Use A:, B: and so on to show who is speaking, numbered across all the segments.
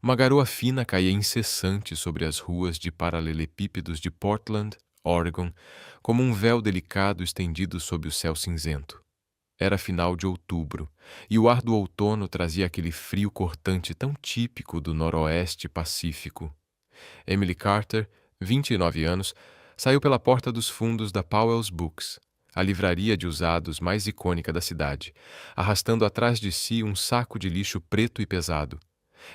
A: Uma garoa fina caía incessante sobre as ruas de paralelepípedos de Portland, Oregon, como um véu delicado estendido sob o céu cinzento. Era final de outubro, e o ar do outono trazia aquele frio cortante tão típico do noroeste pacífico. Emily Carter, 29 anos, saiu pela porta dos fundos da Powell's Books, a livraria de usados mais icônica da cidade, arrastando atrás de si um saco de lixo preto e pesado.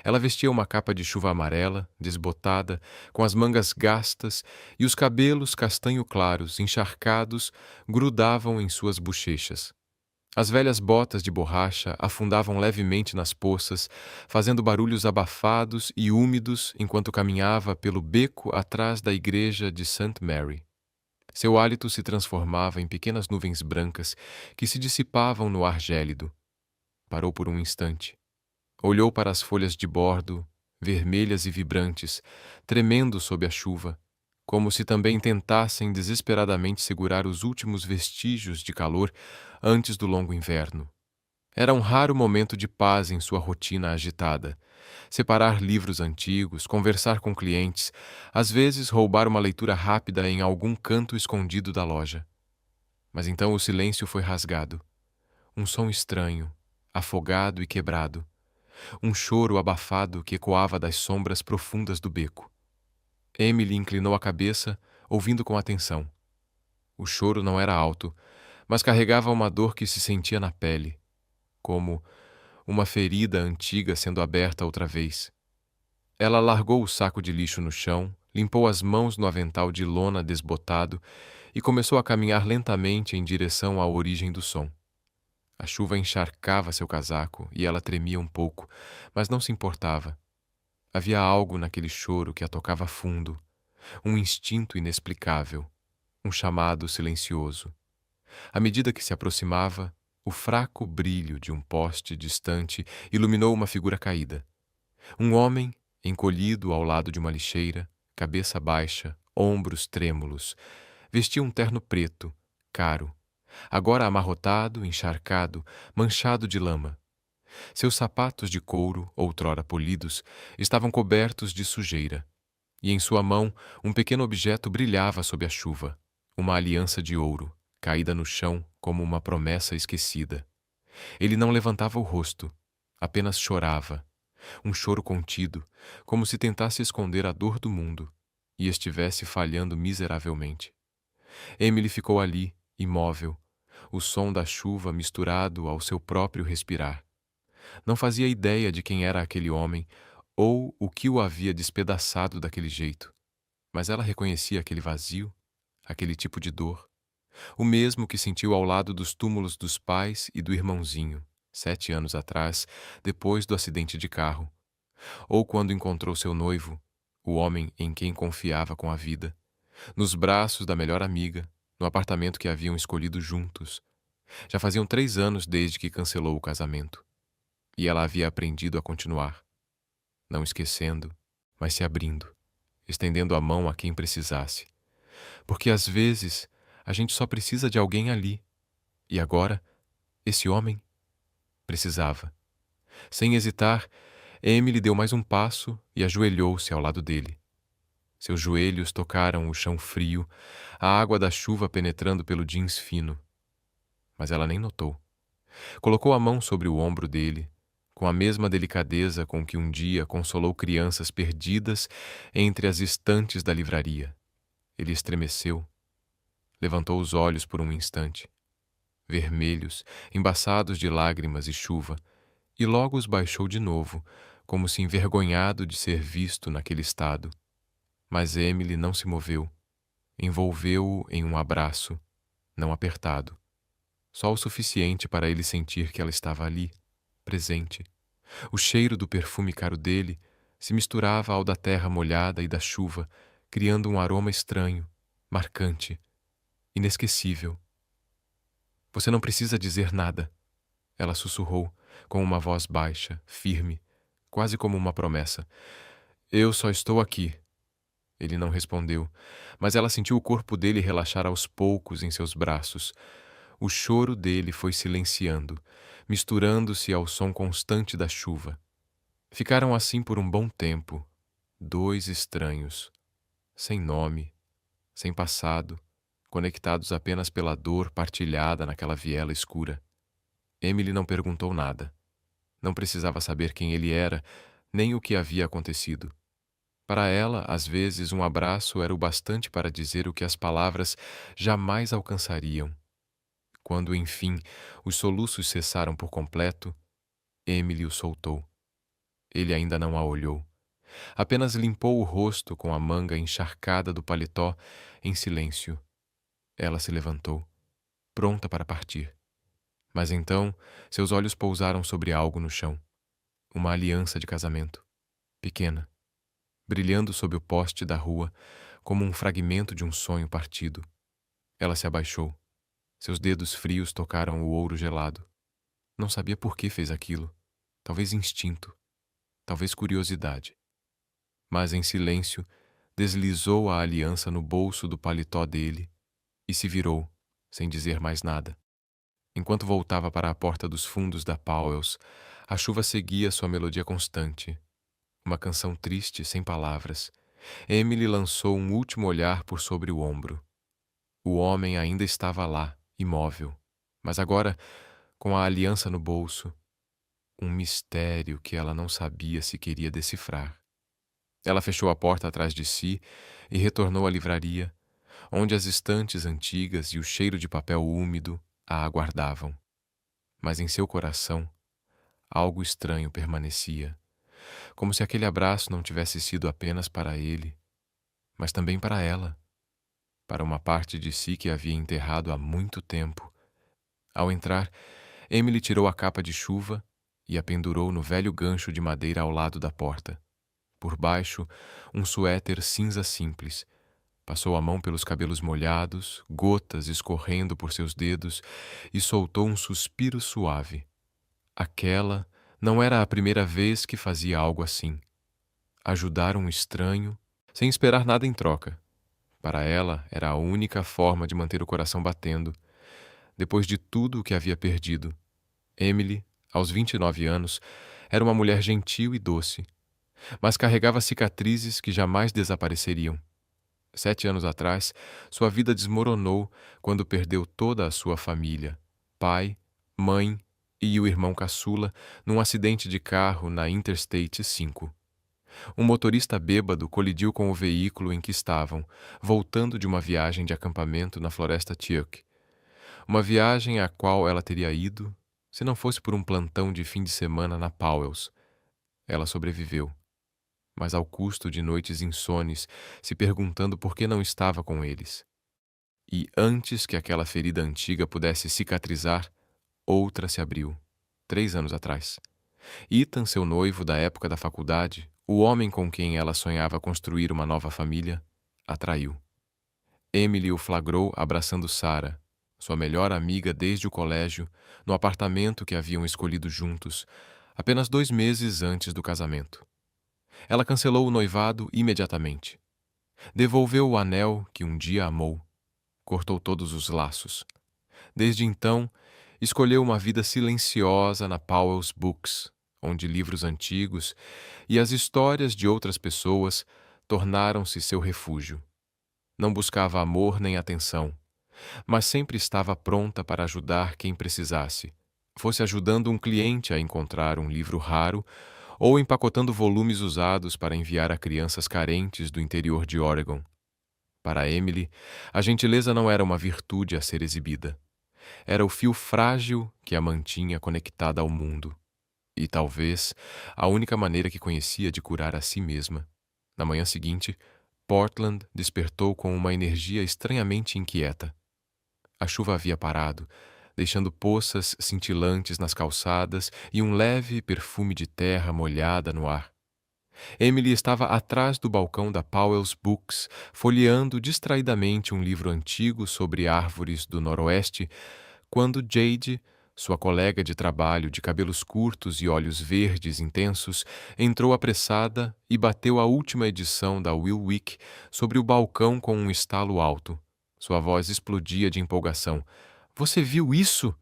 A: Ela vestia uma capa de chuva amarela, desbotada, com as mangas gastas, e os cabelos castanho claros, encharcados, grudavam em suas bochechas. As velhas botas de borracha afundavam levemente nas poças, fazendo barulhos abafados e úmidos enquanto caminhava pelo beco atrás da igreja de St. Mary. Seu hálito se transformava em pequenas nuvens brancas que se dissipavam no ar gélido. Parou por um instante. Olhou para as folhas de bordo, vermelhas e vibrantes, tremendo sob a chuva, como se também tentassem desesperadamente segurar os últimos vestígios de calor antes do longo inverno. Era um raro momento de paz em sua rotina agitada. Separar livros antigos, conversar com clientes, às vezes roubar uma leitura rápida em algum canto escondido da loja. Mas então o silêncio foi rasgado. Um som estranho, afogado e quebrado. Um choro abafado que ecoava das sombras profundas do beco. Emily inclinou a cabeça, ouvindo com atenção. O choro não era alto, mas carregava uma dor que se sentia na pele, como uma ferida antiga sendo aberta outra vez. Ela largou o saco de lixo no chão, limpou as mãos no avental de lona desbotado e começou a caminhar lentamente em direção à origem do som. A chuva encharcava seu casaco e ela tremia um pouco, mas não se importava. Havia algo naquele choro que a tocava fundo, um instinto inexplicável, um chamado silencioso. À medida que se aproximava, o fraco brilho de um poste distante iluminou uma figura caída. Um homem, encolhido ao lado de uma lixeira, cabeça baixa, ombros trêmulos. Vestia um terno preto, caro, agora amarrotado, encharcado, manchado de lama. Seus sapatos de couro, outrora polidos, estavam cobertos de sujeira, e em sua mão um pequeno objeto brilhava sob a chuva, uma aliança de ouro, caída no chão como uma promessa esquecida. Ele não levantava o rosto, apenas chorava, um choro contido, como se tentasse esconder a dor do mundo e estivesse falhando miseravelmente. Emily ficou ali, imóvel, o som da chuva misturado ao seu próprio respirar. Não fazia ideia de quem era aquele homem ou o que o havia despedaçado daquele jeito, mas ela reconhecia aquele vazio, aquele tipo de dor, o mesmo que sentiu ao lado dos túmulos dos pais e do irmãozinho, 7 anos atrás, depois do acidente de carro, ou quando encontrou seu noivo, o homem em quem confiava com a vida, nos braços da melhor amiga, no apartamento que haviam escolhido juntos. Já faziam 3 anos desde que cancelou o casamento. E ela havia aprendido a continuar, não esquecendo, mas se abrindo, estendendo a mão a quem precisasse. Porque às vezes a gente só precisa de alguém ali. E agora, esse homem precisava. Sem hesitar, Emily deu mais um passo e ajoelhou-se ao lado dele. Seus joelhos tocaram o chão frio, a água da chuva penetrando pelo jeans fino. Mas ela nem notou. Colocou a mão sobre o ombro dele, com a mesma delicadeza com que um dia consolou crianças perdidas entre as estantes da livraria. Ele estremeceu, levantou os olhos por um instante, vermelhos, embaçados de lágrimas e chuva, e logo os baixou de novo, como se envergonhado de ser visto naquele estado. Mas Emily não se moveu, envolveu-o em um abraço, não apertado, só o suficiente para ele sentir que ela estava ali, presente. O cheiro do perfume caro dele se misturava ao da terra molhada e da chuva, criando um aroma estranho, marcante, inesquecível. Você não precisa dizer nada, ela sussurrou, com uma voz baixa, firme, quase como uma promessa. Eu só estou aqui. Ele não respondeu, mas ela sentiu o corpo dele relaxar aos poucos em seus braços. O choro dele foi silenciando, misturando-se ao som constante da chuva. Ficaram assim por um bom tempo, dois estranhos, sem nome, sem passado, conectados apenas pela dor partilhada naquela viela escura. Emily não perguntou nada. Não precisava saber quem ele era, nem o que havia acontecido. Para ela, às vezes, um abraço era o bastante para dizer o que as palavras jamais alcançariam. Quando, enfim, os soluços cessaram por completo, Emily o soltou. Ele ainda não a olhou. Apenas limpou o rosto com a manga encharcada do paletó, em silêncio. Ela se levantou, pronta para partir. Mas então, seus olhos pousaram sobre algo no chão. Uma aliança de casamento, pequena, brilhando sob o poste da rua, como um fragmento de um sonho partido. Ela se abaixou. Seus dedos frios tocaram o ouro gelado. Não sabia por que fez aquilo. Talvez instinto, talvez curiosidade. Mas em silêncio, deslizou a aliança no bolso do paletó dele e se virou, sem dizer mais nada. Enquanto voltava para a porta dos fundos da Powell's, a chuva seguia sua melodia constante. Uma canção triste, sem palavras. Emily lançou um último olhar por sobre o ombro. O homem ainda estava lá, imóvel, mas agora, com a aliança no bolso, um mistério que ela não sabia se queria decifrar. Ela fechou a porta atrás de si e retornou à livraria, onde as estantes antigas e o cheiro de papel úmido a aguardavam. Mas em seu coração, algo estranho permanecia, como se aquele abraço não tivesse sido apenas para ele, mas também para ela, para uma parte de si que havia enterrado há muito tempo. Ao entrar, Emily tirou a capa de chuva e a pendurou no velho gancho de madeira ao lado da porta. Por baixo, um suéter cinza simples. Passou a mão pelos cabelos molhados, gotas escorrendo por seus dedos, e soltou um suspiro suave. Aquela não era a primeira vez que fazia algo assim. Ajudar um estranho, sem esperar nada em troca. Para ela, era a única forma de manter o coração batendo. Depois de tudo o que havia perdido, Emily, aos 29 anos, era uma mulher gentil e doce, mas carregava cicatrizes que jamais desapareceriam. 7 anos atrás, sua vida desmoronou quando perdeu toda a sua família, pai, mãe e o irmão caçula, num acidente de carro na Interstate 5. Um motorista bêbado colidiu com o veículo em que estavam, voltando de uma viagem de acampamento na floresta Teak. Uma viagem à qual ela teria ido, se não fosse por um plantão de fim de semana na Powell's. Ela sobreviveu, mas ao custo de noites insones, se perguntando por que não estava com eles. E antes que aquela ferida antiga pudesse cicatrizar, outra se abriu, 3 anos atrás. Ethan, seu noivo da época da faculdade, o homem com quem ela sonhava construir uma nova família, a traiu. Emily o flagrou abraçando Sarah, sua melhor amiga desde o colégio, no apartamento que haviam escolhido juntos, apenas 2 meses antes do casamento. Ela cancelou o noivado imediatamente. Devolveu o anel que um dia amou. Cortou todos os laços. Desde então, escolheu uma vida silenciosa na Powell's Books, onde livros antigos e as histórias de outras pessoas tornaram-se seu refúgio. Não buscava amor nem atenção, mas sempre estava pronta para ajudar quem precisasse, fosse ajudando um cliente a encontrar um livro raro ou empacotando volumes usados para enviar a crianças carentes do interior de Oregon. Para Emily, a gentileza não era uma virtude a ser exibida. Era o fio frágil que a mantinha conectada ao mundo. E talvez a única maneira que conhecia de curar a si mesma. Na manhã seguinte, Portland despertou com uma energia estranhamente inquieta. A chuva havia parado, deixando poças cintilantes nas calçadas e um leve perfume de terra molhada no ar. Emily estava atrás do balcão da Powell's Books, folheando distraidamente um livro antigo sobre árvores do noroeste, quando Jade, sua colega de trabalho de cabelos curtos e olhos verdes intensos, entrou apressada e bateu a última edição da Will Week sobre o balcão com um estalo alto. Sua voz explodia de empolgação. "Você viu isso?"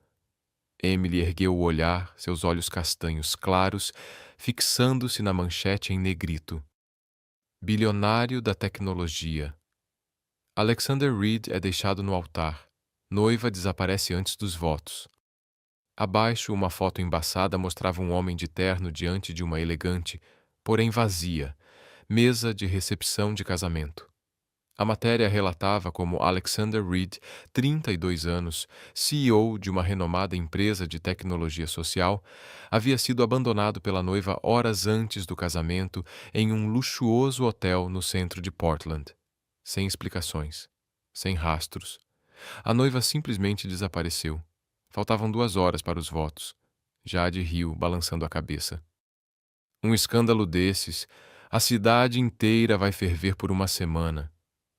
A: Emily ergueu o olhar, seus olhos castanhos claros, fixando-se na manchete em negrito. Bilionário da tecnologia. Alexander Reed é deixado no altar. Noiva desaparece antes dos votos. Abaixo, uma foto embaçada mostrava um homem de terno diante de uma elegante, porém vazia, mesa de recepção de casamento. A matéria relatava como Alexander Reed, 32 anos, CEO de uma renomada empresa de tecnologia social, havia sido abandonado pela noiva horas antes do casamento em um luxuoso hotel no centro de Portland. Sem explicações, sem rastros. A noiva simplesmente desapareceu. Faltavam 2 horas para os votos. Jade riu, balançando a cabeça. Um escândalo desses, a cidade inteira vai ferver por uma semana.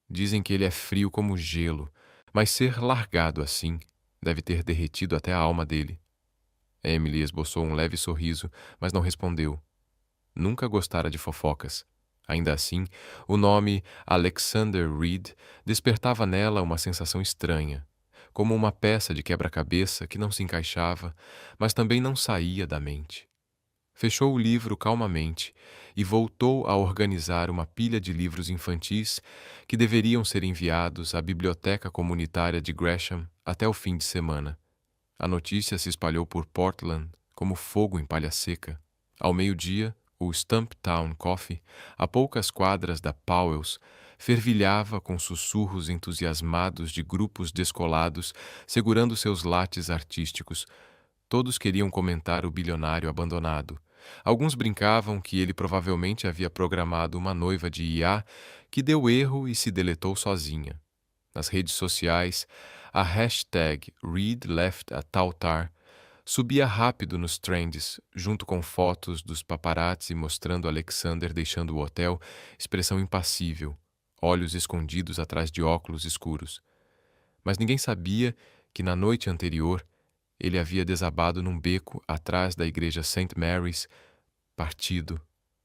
A: Dizem que ele é frio como gelo, mas ser largado assim deve ter derretido até a alma dele. Emily esboçou um leve sorriso, mas não respondeu. Nunca gostara de fofocas. Ainda assim, o nome Alexander Reed despertava nela uma sensação estranha, como uma peça de quebra-cabeça que não se encaixava, mas também não saía da mente. Fechou o livro calmamente e voltou a organizar uma pilha de livros infantis que deveriam ser enviados à biblioteca comunitária de Gresham até o fim de semana. A notícia se espalhou por Portland como fogo em palha seca. Ao meio-dia, o Stumptown Coffee, a poucas quadras da Powell's, fervilhava com sussurros entusiasmados de grupos descolados segurando seus lates artísticos. Todos queriam comentar o bilionário abandonado. Alguns brincavam que ele provavelmente havia programado uma noiva de IA que deu erro e se deletou sozinha. Nas redes sociais, a hashtag #ReedLeftAtaltar subia rápido nos trends, junto com fotos dos paparazzi mostrando Alexander deixando o hotel, expressão impassível, olhos escondidos atrás de óculos escuros. Mas ninguém sabia que na noite anterior ele havia desabado num beco atrás da igreja St. Mary's, partido,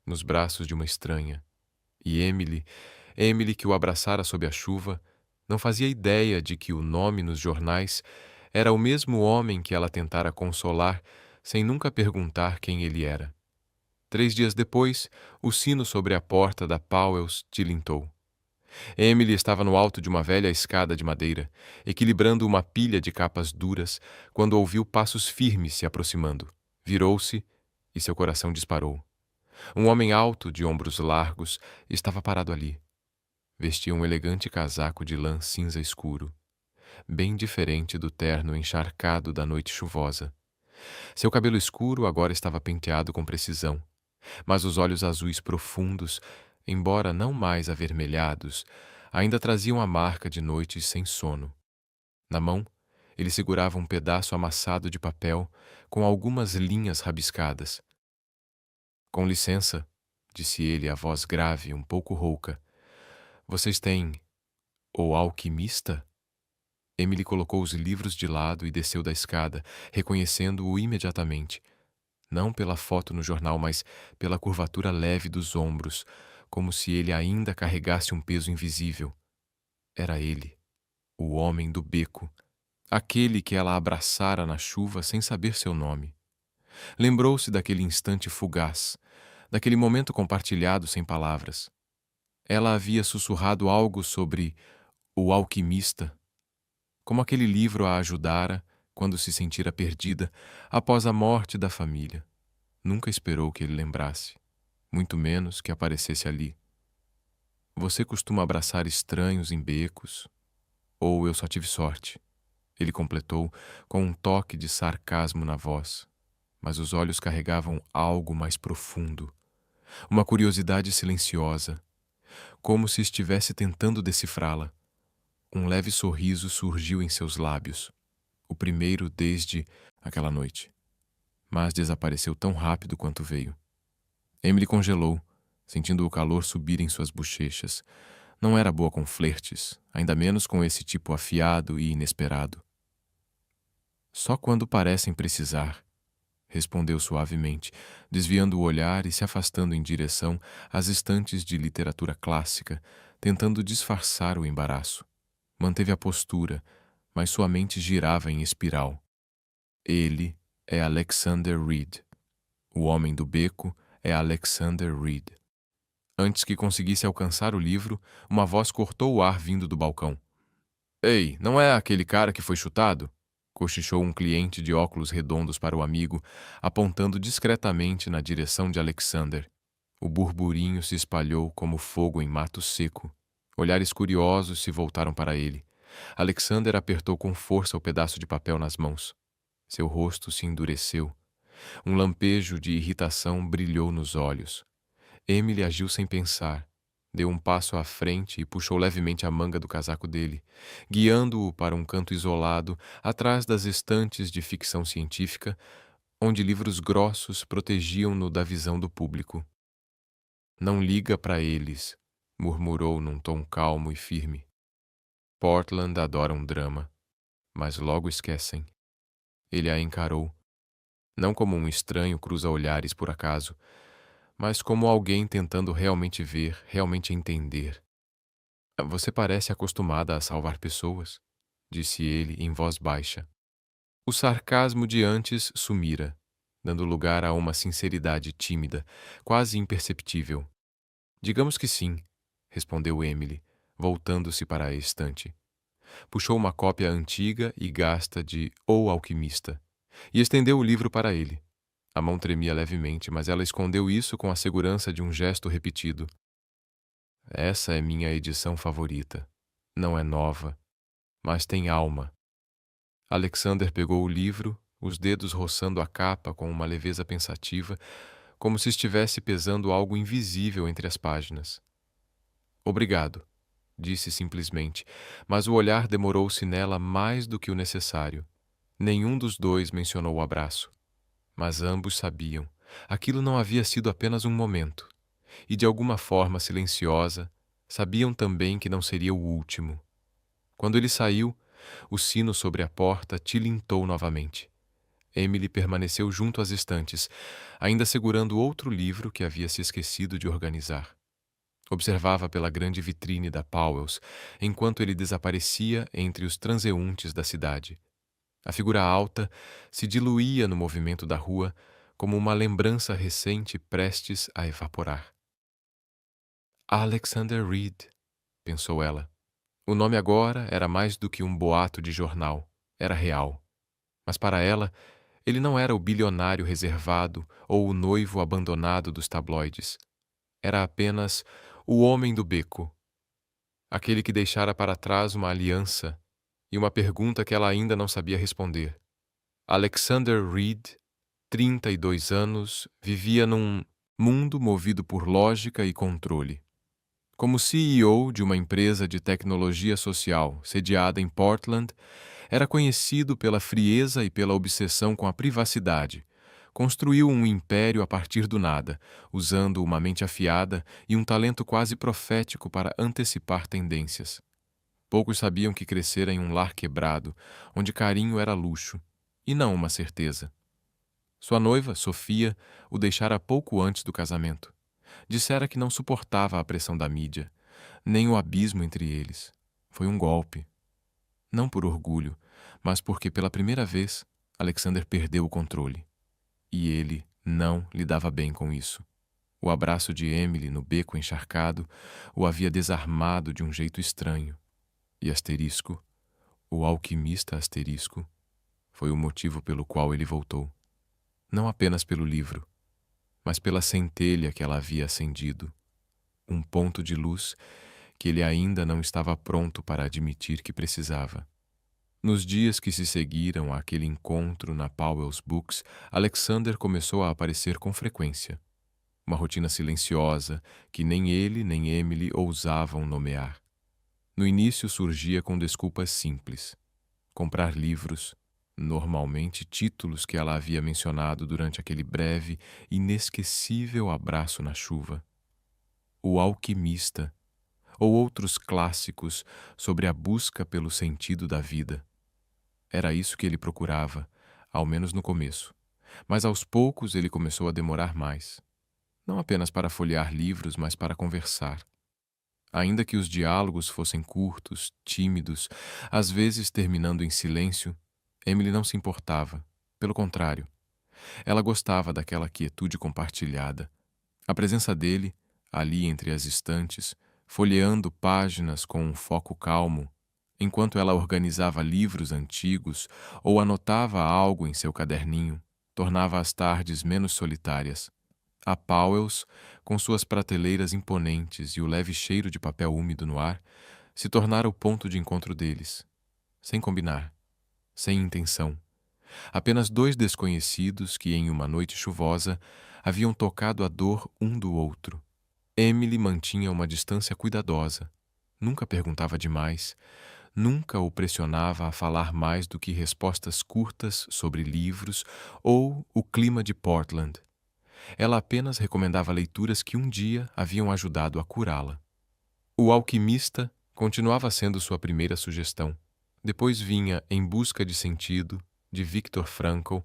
A: nos braços de uma estranha. E Emily que o abraçara sob a chuva, não fazia ideia de que o nome nos jornais era o mesmo homem que ela tentara consolar sem nunca perguntar quem ele era. 3 dias depois, o sino sobre a porta da Powell's tilintou. Emily estava no alto de uma velha escada de madeira, equilibrando uma pilha de capas duras, quando ouviu passos firmes se aproximando. Virou-se e seu coração disparou. Um homem alto, de ombros largos, estava parado ali. Vestia um elegante casaco de lã cinza escuro, bem diferente do terno encharcado da noite chuvosa. Seu cabelo escuro agora estava penteado com precisão, mas os olhos azuis profundos, embora não mais avermelhados, ainda traziam a marca de noites sem sono. Na mão, ele segurava um pedaço amassado de papel com algumas linhas rabiscadas. "Com licença", disse ele, a voz grave, um pouco rouca. "Vocês têm O Alquimista?" Emily colocou os livros de lado e desceu da escada, reconhecendo-o imediatamente. Não pela foto no jornal, mas pela curvatura leve dos ombros, como se ele ainda carregasse um peso invisível. Era ele, o homem do beco, aquele que ela abraçara na chuva sem saber seu nome. Lembrou-se daquele instante fugaz, daquele momento compartilhado sem palavras. Ela havia sussurrado algo sobre O Alquimista, como aquele livro a ajudara quando se sentira perdida após a morte da família. Nunca esperou que ele lembrasse, muito menos que aparecesse ali. "Você costuma abraçar estranhos em becos? Ou eu só tive sorte?" Ele completou com um toque de sarcasmo na voz, mas os olhos carregavam algo mais profundo, uma curiosidade silenciosa, como se estivesse tentando decifrá-la. Um leve sorriso surgiu em seus lábios, o primeiro desde aquela noite, mas desapareceu tão rápido quanto veio. Emily congelou, sentindo o calor subir em suas bochechas. Não era boa com flertes, ainda menos com esse tipo afiado e inesperado. "Só quando parecem precisar", respondeu suavemente, desviando o olhar e se afastando em direção às estantes de literatura clássica, tentando disfarçar o embaraço. Manteve a postura, mas sua mente girava em espiral. Ele é Alexander Reed. O homem do beco é Alexander Reed. Antes que conseguisse alcançar o livro, uma voz cortou o ar vindo do balcão. Ei, não é aquele cara que foi chutado? Cochichou um cliente de óculos redondos para o amigo, apontando discretamente na direção de Alexander. O burburinho se espalhou como fogo em mato seco. Olhares curiosos se voltaram para ele. Alexander apertou com força o pedaço de papel nas mãos. Seu rosto se endureceu. Um lampejo de irritação brilhou nos olhos. Emily agiu sem pensar. Deu um passo à frente e puxou levemente a manga do casaco dele, guiando-o para um canto isolado, atrás das estantes de ficção científica, onde livros grossos protegiam-no da visão do público. Não liga para eles, murmurou num tom calmo e firme. Portland adora um drama, mas logo esquecem. Ele a encarou, não como um estranho cruza-olhares por acaso, mas como alguém tentando realmente ver, realmente entender. Você parece acostumada a salvar pessoas, disse ele em voz baixa. O sarcasmo de antes sumira, dando lugar a uma sinceridade tímida, quase imperceptível. Digamos que sim, respondeu Emily, voltando-se para a estante. Puxou uma cópia antiga e gasta de O Alquimista e estendeu o livro para ele. A mão tremia levemente, mas ela escondeu isso com a segurança de um gesto repetido. Essa é minha edição favorita. Não é nova, mas tem alma. Alexander pegou o livro, os dedos roçando a capa com uma leveza pensativa, como se estivesse pesando algo invisível entre as páginas. Obrigado, disse simplesmente, mas o olhar demorou-se nela mais do que o necessário. Nenhum dos dois mencionou o abraço. Mas ambos sabiam. Aquilo não havia sido apenas um momento. E de alguma forma silenciosa, sabiam também que não seria o último. Quando ele saiu, o sino sobre a porta tilintou novamente. Emily permaneceu junto às estantes, ainda segurando outro livro que havia se esquecido de organizar. Observava pela grande vitrine da Powell's, enquanto ele desaparecia entre os transeuntes da cidade. A figura alta se diluía no movimento da rua como uma lembrança recente prestes a evaporar. Alexander Reed, pensou ela. O nome agora era mais do que um boato de jornal, era real. Mas para ela, ele não era o bilionário reservado ou o noivo abandonado dos tabloides. Era apenas o homem do beco, aquele que deixara para trás uma aliança e uma pergunta que ela ainda não sabia responder. Alexander Reed, 32 anos, vivia num mundo movido por lógica e controle. Como CEO de uma empresa de tecnologia social sediada em Portland, era conhecido pela frieza e pela obsessão com a privacidade. Construiu um império a partir do nada, usando uma mente afiada e um talento quase profético para antecipar tendências. Poucos sabiam que crescera em um lar quebrado, onde carinho era luxo, e não uma certeza. Sua noiva, Sofia, o deixara pouco antes do casamento. Dissera que não suportava a pressão da mídia, nem o abismo entre eles. Foi um golpe. Não por orgulho, mas porque pela primeira vez Alexander perdeu o controle. E ele não lidava bem com isso. O abraço de Emily no beco encharcado o havia desarmado de um jeito estranho. E asterisco, o alquimista asterisco, foi o motivo pelo qual ele voltou. Não apenas pelo livro, mas pela centelha que ela havia acendido. Um ponto de luz que ele ainda não estava pronto para admitir que precisava. Nos dias que se seguiram àquele encontro na Powell's Books, Alexander começou a aparecer com frequência. Uma rotina silenciosa que nem ele nem Emily ousavam nomear. No início surgia com desculpas simples. Comprar livros, normalmente títulos que ela havia mencionado durante aquele breve, inesquecível abraço na chuva. O Alquimista, ou outros clássicos sobre a busca pelo sentido da vida. Era isso que ele procurava, ao menos no começo. Mas aos poucos ele começou a demorar mais. Não apenas para folhear livros, mas para conversar. Ainda que os diálogos fossem curtos, tímidos, às vezes terminando em silêncio, Emily não se importava, Pelo contrário, ela gostava daquela quietude compartilhada. A presença dele, ali entre as estantes, folheando páginas com um foco calmo, enquanto ela organizava livros antigos ou anotava algo em seu caderninho, tornava as tardes menos solitárias. A Powell's, com suas prateleiras imponentes e o leve cheiro de papel úmido no ar, se tornara o ponto de encontro deles. Sem combinar, sem intenção. Apenas dois desconhecidos que, em uma noite chuvosa, haviam tocado a dor um do outro. Emily mantinha uma distância cuidadosa. Nunca perguntava demais, nunca o pressionava a falar mais do que respostas curtas sobre livros ou o clima de Portland. Ela apenas recomendava leituras que um dia haviam ajudado a curá-la. O Alquimista continuava sendo sua primeira sugestão. Depois vinha Em Busca de Sentido, de Viktor Frankl,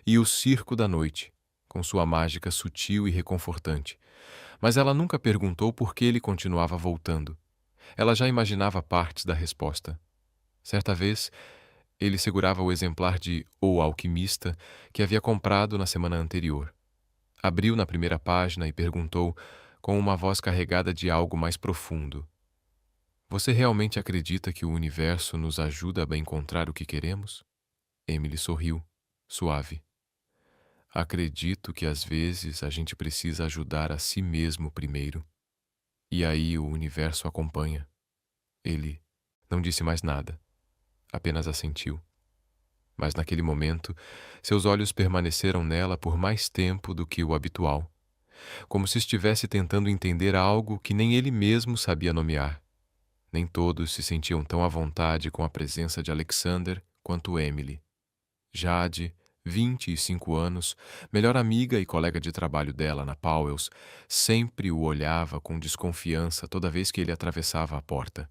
A: e O Circo da Noite, com sua mágica sutil e reconfortante. Mas ela nunca perguntou por que ele continuava voltando. Ela já imaginava partes da resposta. Certa vez, ele segurava o exemplar de O Alquimista que havia comprado na semana anterior. Abriu na primeira página e perguntou, com uma voz carregada de algo mais profundo: "Você realmente acredita que o universo nos ajuda a encontrar o que queremos?" Emily sorriu, suave. "Acredito que às vezes a gente precisa ajudar a si mesmo primeiro. E aí o universo acompanha." Ele não disse mais nada, apenas assentiu. Mas naquele momento, seus olhos permaneceram nela por mais tempo do que o habitual, como se estivesse tentando entender algo que nem ele mesmo sabia nomear. Nem todos se sentiam tão à vontade com a presença de Alexander quanto Emily. Jade, 25 anos, melhor amiga e colega de trabalho dela na Powell's, sempre o olhava com desconfiança toda vez que ele atravessava a porta.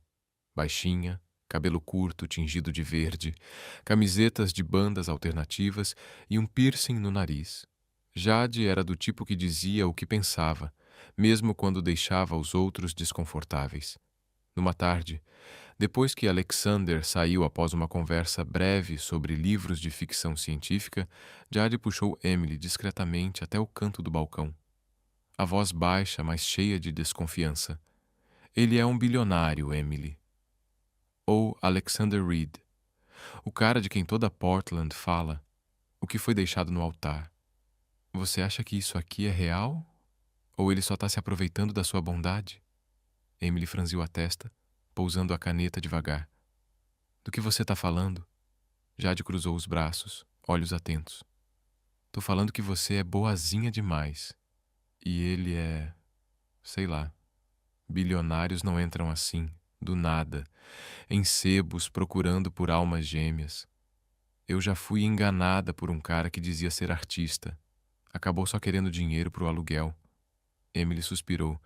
A: Baixinha, cabelo curto tingido de verde, camisetas de bandas alternativas e um piercing no nariz. Jade era do tipo que dizia o que pensava, mesmo quando deixava os outros desconfortáveis. Numa tarde, depois que Alexander saiu após uma conversa breve sobre livros de ficção científica, Jade puxou Emily discretamente até o canto do balcão. A voz baixa, mas cheia de desconfiança. "Ele é um bilionário, Emily." Ou Alexander Reed, o cara de quem toda Portland fala, o que foi deixado no altar. "Você acha que isso aqui é real? Ou ele só está se aproveitando da sua bondade?" Emily franziu a testa, pousando a caneta devagar. "Do que você está falando?" Jade cruzou os braços, olhos atentos. "Tô falando que você é boazinha demais. E ele é... sei lá. Bilionários não entram assim, do nada, em sebos procurando por almas gêmeas. Eu já fui enganada por um cara que dizia ser artista. Acabou só querendo dinheiro pro aluguel." Emily suspirou.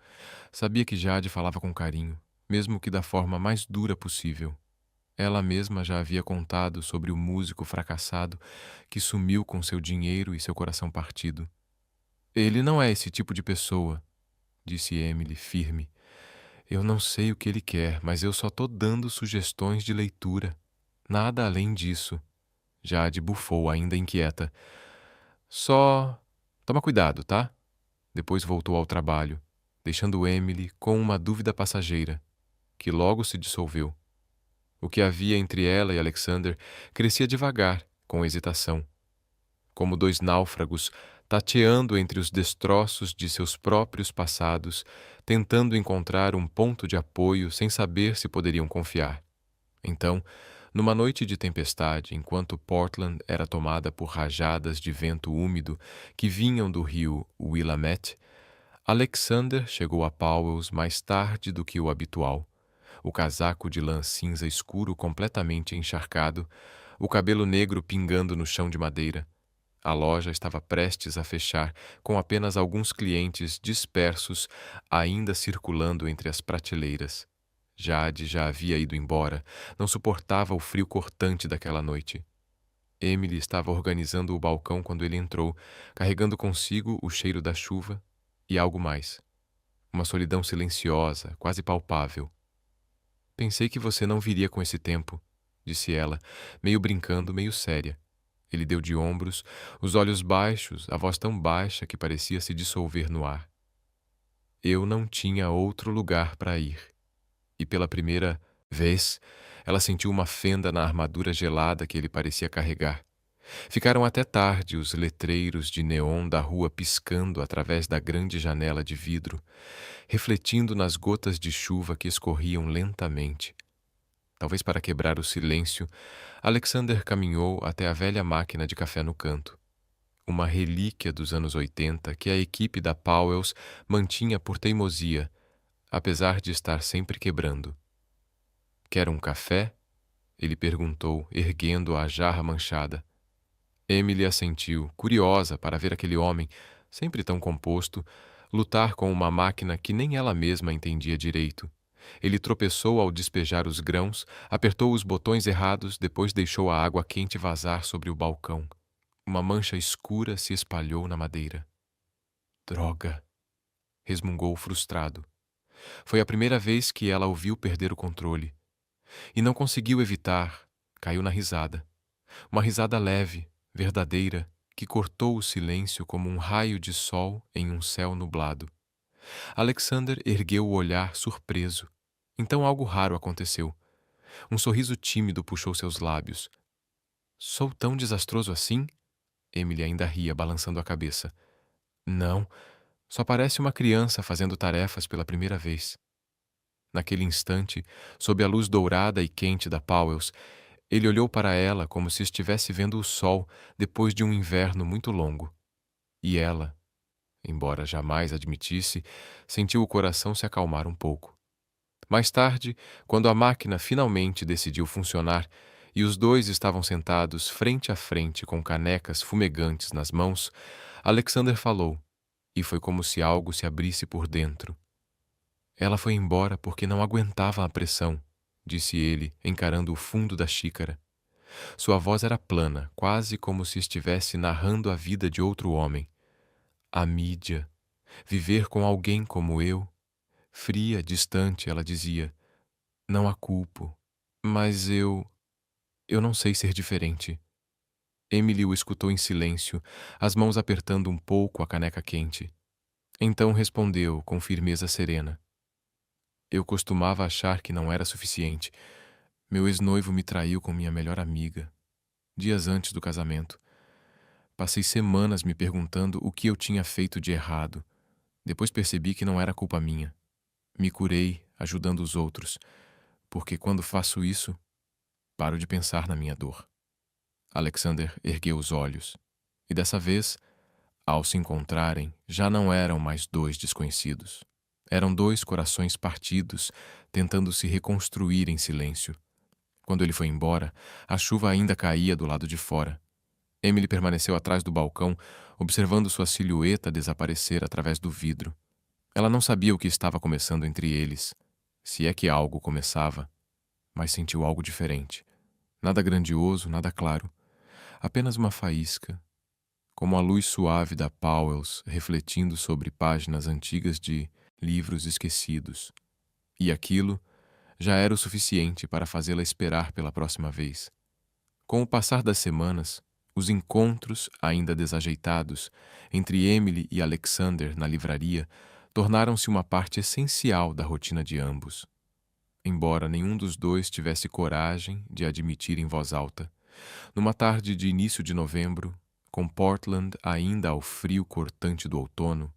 A: Sabia que Jade falava com carinho, mesmo que da forma mais dura possível. Ela mesma já havia contado sobre o músico fracassado que sumiu com seu dinheiro e seu coração partido. "Ele não é esse tipo de pessoa", disse Emily, firme. "Eu não sei o que ele quer, mas eu só tô dando sugestões de leitura. Nada além disso." Jade bufou, ainda inquieta. "Só... toma cuidado, tá?" Depois voltou ao trabalho, deixando Emily com uma dúvida passageira, que logo se dissolveu. O que havia entre ela e Alexander crescia devagar, com hesitação, como dois náufragos tateando entre os destroços de seus próprios passados, tentando encontrar um ponto de apoio sem saber se poderiam confiar. Então, numa noite de tempestade, enquanto Portland era tomada por rajadas de vento úmido que vinham do rio Willamette, Alexander chegou a Powell's mais tarde do que o habitual. O casaco de lã cinza escuro completamente encharcado, o cabelo negro pingando no chão de madeira. A loja estava prestes a fechar, com apenas alguns clientes dispersos ainda circulando entre as prateleiras. Jade já havia ido embora, não suportava o frio cortante daquela noite. Emily estava organizando o balcão quando ele entrou, carregando consigo o cheiro da chuva e algo mais. Uma solidão silenciosa, quase palpável. "Pensei que você não viria com esse tempo", disse ela, meio brincando, meio séria. Ele deu de ombros, os olhos baixos, a voz tão baixa que parecia se dissolver no ar. Eu não tinha outro lugar para ir. E pela primeira vez, ela sentiu uma fenda na armadura gelada que ele parecia carregar. Ficaram até tarde os letreiros de neon da rua piscando através da grande janela de vidro, refletindo nas gotas de chuva que escorriam lentamente. Talvez para quebrar o silêncio, Alexander caminhou até a velha máquina de café no canto, uma relíquia dos anos 80 que a equipe da Powells mantinha por teimosia, apesar de estar sempre quebrando. "Quer um café?" ele perguntou, erguendo a jarra manchada. Emily assentiu, curiosa para ver aquele homem, sempre tão composto, lutar com uma máquina que nem ela mesma entendia direito. Ele tropeçou ao despejar os grãos, apertou os botões errados, depois deixou a água quente vazar sobre o balcão. Uma mancha escura se espalhou na madeira. "Droga!" resmungou frustrado. Foi a primeira vez que ela o viu perder o controle. E não conseguiu evitar, caiu na risada. Uma risada leve, verdadeira, que cortou o silêncio como um raio de sol em um céu nublado. Alexander ergueu o olhar surpreso. Então algo raro aconteceu. Um sorriso tímido puxou seus lábios. "Sou tão desastroso assim?" Emily ainda ria, balançando a cabeça. "Não, só parece uma criança fazendo tarefas pela primeira vez." Naquele instante, sob a luz dourada e quente da Powells, ele olhou para ela como se estivesse vendo o sol depois de um inverno muito longo. E ela, embora jamais admitisse, sentiu o coração se acalmar um pouco. Mais tarde, quando a máquina finalmente decidiu funcionar e os dois estavam sentados frente a frente com canecas fumegantes nas mãos, Alexander falou, e foi como se algo se abrisse por dentro. "Ela foi embora porque não aguentava a pressão", disse ele, encarando o fundo da xícara. Sua voz era plana, quase como se estivesse narrando a vida de outro homem. "A mídia. Viver com alguém como eu. Fria, distante", ela dizia. "Não a culpo. Mas eu não sei ser diferente." Emily o escutou em silêncio, as mãos apertando um pouco a caneca quente. Então respondeu, com firmeza serena. "Eu costumava achar que não era suficiente. Meu ex-noivo me traiu com minha melhor amiga, dias antes do casamento. Passei semanas me perguntando o que eu tinha feito de errado. Depois percebi que não era culpa minha. Me curei ajudando os outros, porque quando faço isso, paro de pensar na minha dor." Alexander ergueu os olhos. E dessa vez, ao se encontrarem, já não eram mais dois desconhecidos. Eram dois corações partidos, tentando se reconstruir em silêncio. Quando ele foi embora, a chuva ainda caía do lado de fora. Emily permaneceu atrás do balcão, observando sua silhueta desaparecer através do vidro. Ela não sabia o que estava começando entre eles, se é que algo começava, mas sentiu algo diferente. Nada grandioso, nada claro. Apenas uma faísca, como a luz suave da Powells refletindo sobre páginas antigas de livros esquecidos. E aquilo já era o suficiente para fazê-la esperar pela próxima vez. Com o passar das semanas, os encontros, ainda desajeitados, entre Emily e Alexander na livraria tornaram-se uma parte essencial da rotina de ambos. Embora nenhum dos dois tivesse coragem de admitir em voz alta, numa tarde de início de novembro, com Portland ainda ao frio cortante do outono,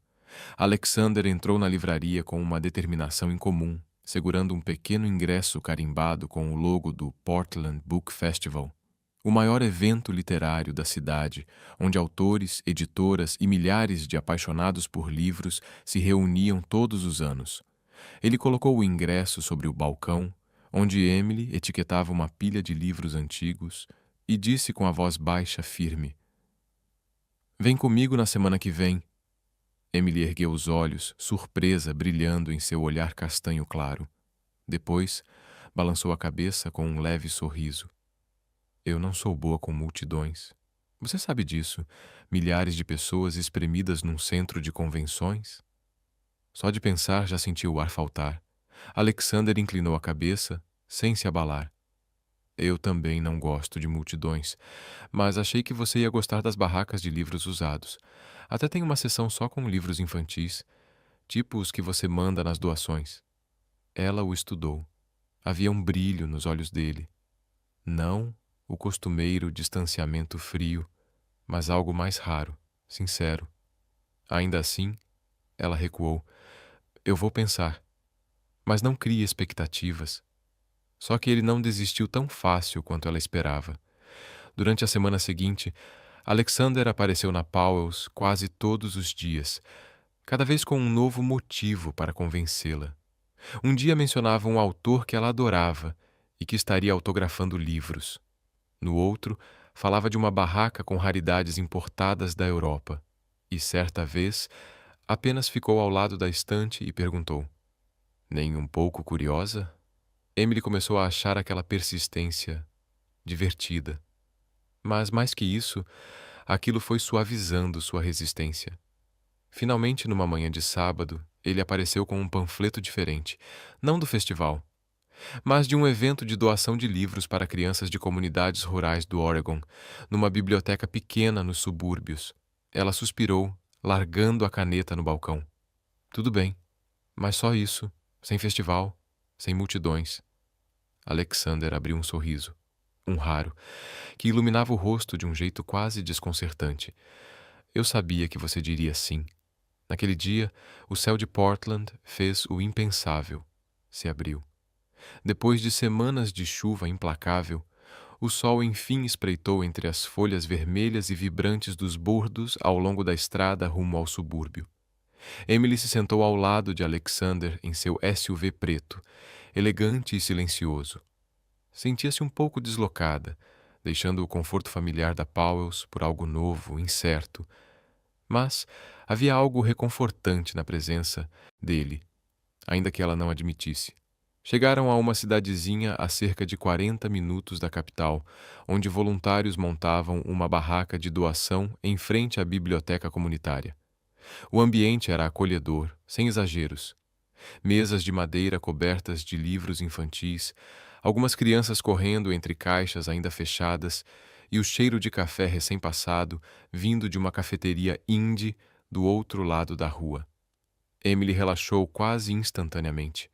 A: Alexander entrou na livraria com uma determinação incomum, segurando um pequeno ingresso carimbado com o logo do Portland Book Festival, o maior evento literário da cidade, onde autores, editoras e milhares de apaixonados por livros se reuniam todos os anos. Ele colocou o ingresso sobre o balcão, onde Emily etiquetava uma pilha de livros antigos, e disse com a voz baixa firme: "Vem comigo na semana que vem." Emily ergueu os olhos, surpresa brilhando em seu olhar castanho claro. Depois, balançou a cabeça com um leve sorriso. "Eu não sou boa com multidões. Você sabe disso, milhares de pessoas espremidas num centro de convenções?" Só de pensar já sentiu o ar faltar. Alexander inclinou a cabeça, sem se abalar. Eu também não gosto de multidões, mas achei que você ia gostar das barracas de livros usados. Até tem uma seção só com livros infantis, tipo os que você manda nas doações. Ela o estudou. Havia um brilho nos olhos dele. Não o costumeiro distanciamento frio, mas algo mais raro, sincero. Ainda assim, ela recuou. Eu vou pensar. Mas não crie expectativas. Só que ele não desistiu tão fácil quanto ela esperava. Durante a semana seguinte, Alexander apareceu na Powell's quase todos os dias, cada vez com um novo motivo para convencê-la. Um dia mencionava um autor que ela adorava e que estaria autografando livros. No outro, falava de uma barraca com raridades importadas da Europa. E certa vez, apenas ficou ao lado da estante e perguntou: Nem um pouco curiosa? Emily começou a achar aquela persistência divertida. Mas, mais que isso, aquilo foi suavizando sua resistência. Finalmente, numa manhã de sábado, ele apareceu com um panfleto diferente, não do festival, mas de um evento de doação de livros para crianças de comunidades rurais do Oregon, numa biblioteca pequena nos subúrbios. Ela suspirou, largando a caneta no balcão. Tudo bem, mas só isso, sem festival, sem multidões. Alexander abriu um sorriso, um raro, que iluminava o rosto de um jeito quase desconcertante. Eu sabia que você diria sim. Naquele dia, o céu de Portland fez o impensável. Se abriu. Depois de semanas de chuva implacável, o sol enfim espreitou entre as folhas vermelhas e vibrantes dos bordos ao longo da estrada rumo ao subúrbio. Emily se sentou ao lado de Alexander em seu SUV preto, elegante e silencioso. Sentia-se um pouco deslocada, deixando o conforto familiar da Powell's por algo novo, incerto. Mas havia algo reconfortante na presença dele, ainda que ela não admitisse. Chegaram a uma cidadezinha a cerca de 40 minutos da capital, onde voluntários montavam uma barraca de doação em frente à biblioteca comunitária. O ambiente era acolhedor, sem exageros. Mesas de madeira cobertas de livros infantis, algumas crianças correndo entre caixas ainda fechadas e o cheiro de café recém-passado vindo de uma cafeteria indie do outro lado da rua. Emily relaxou quase instantaneamente.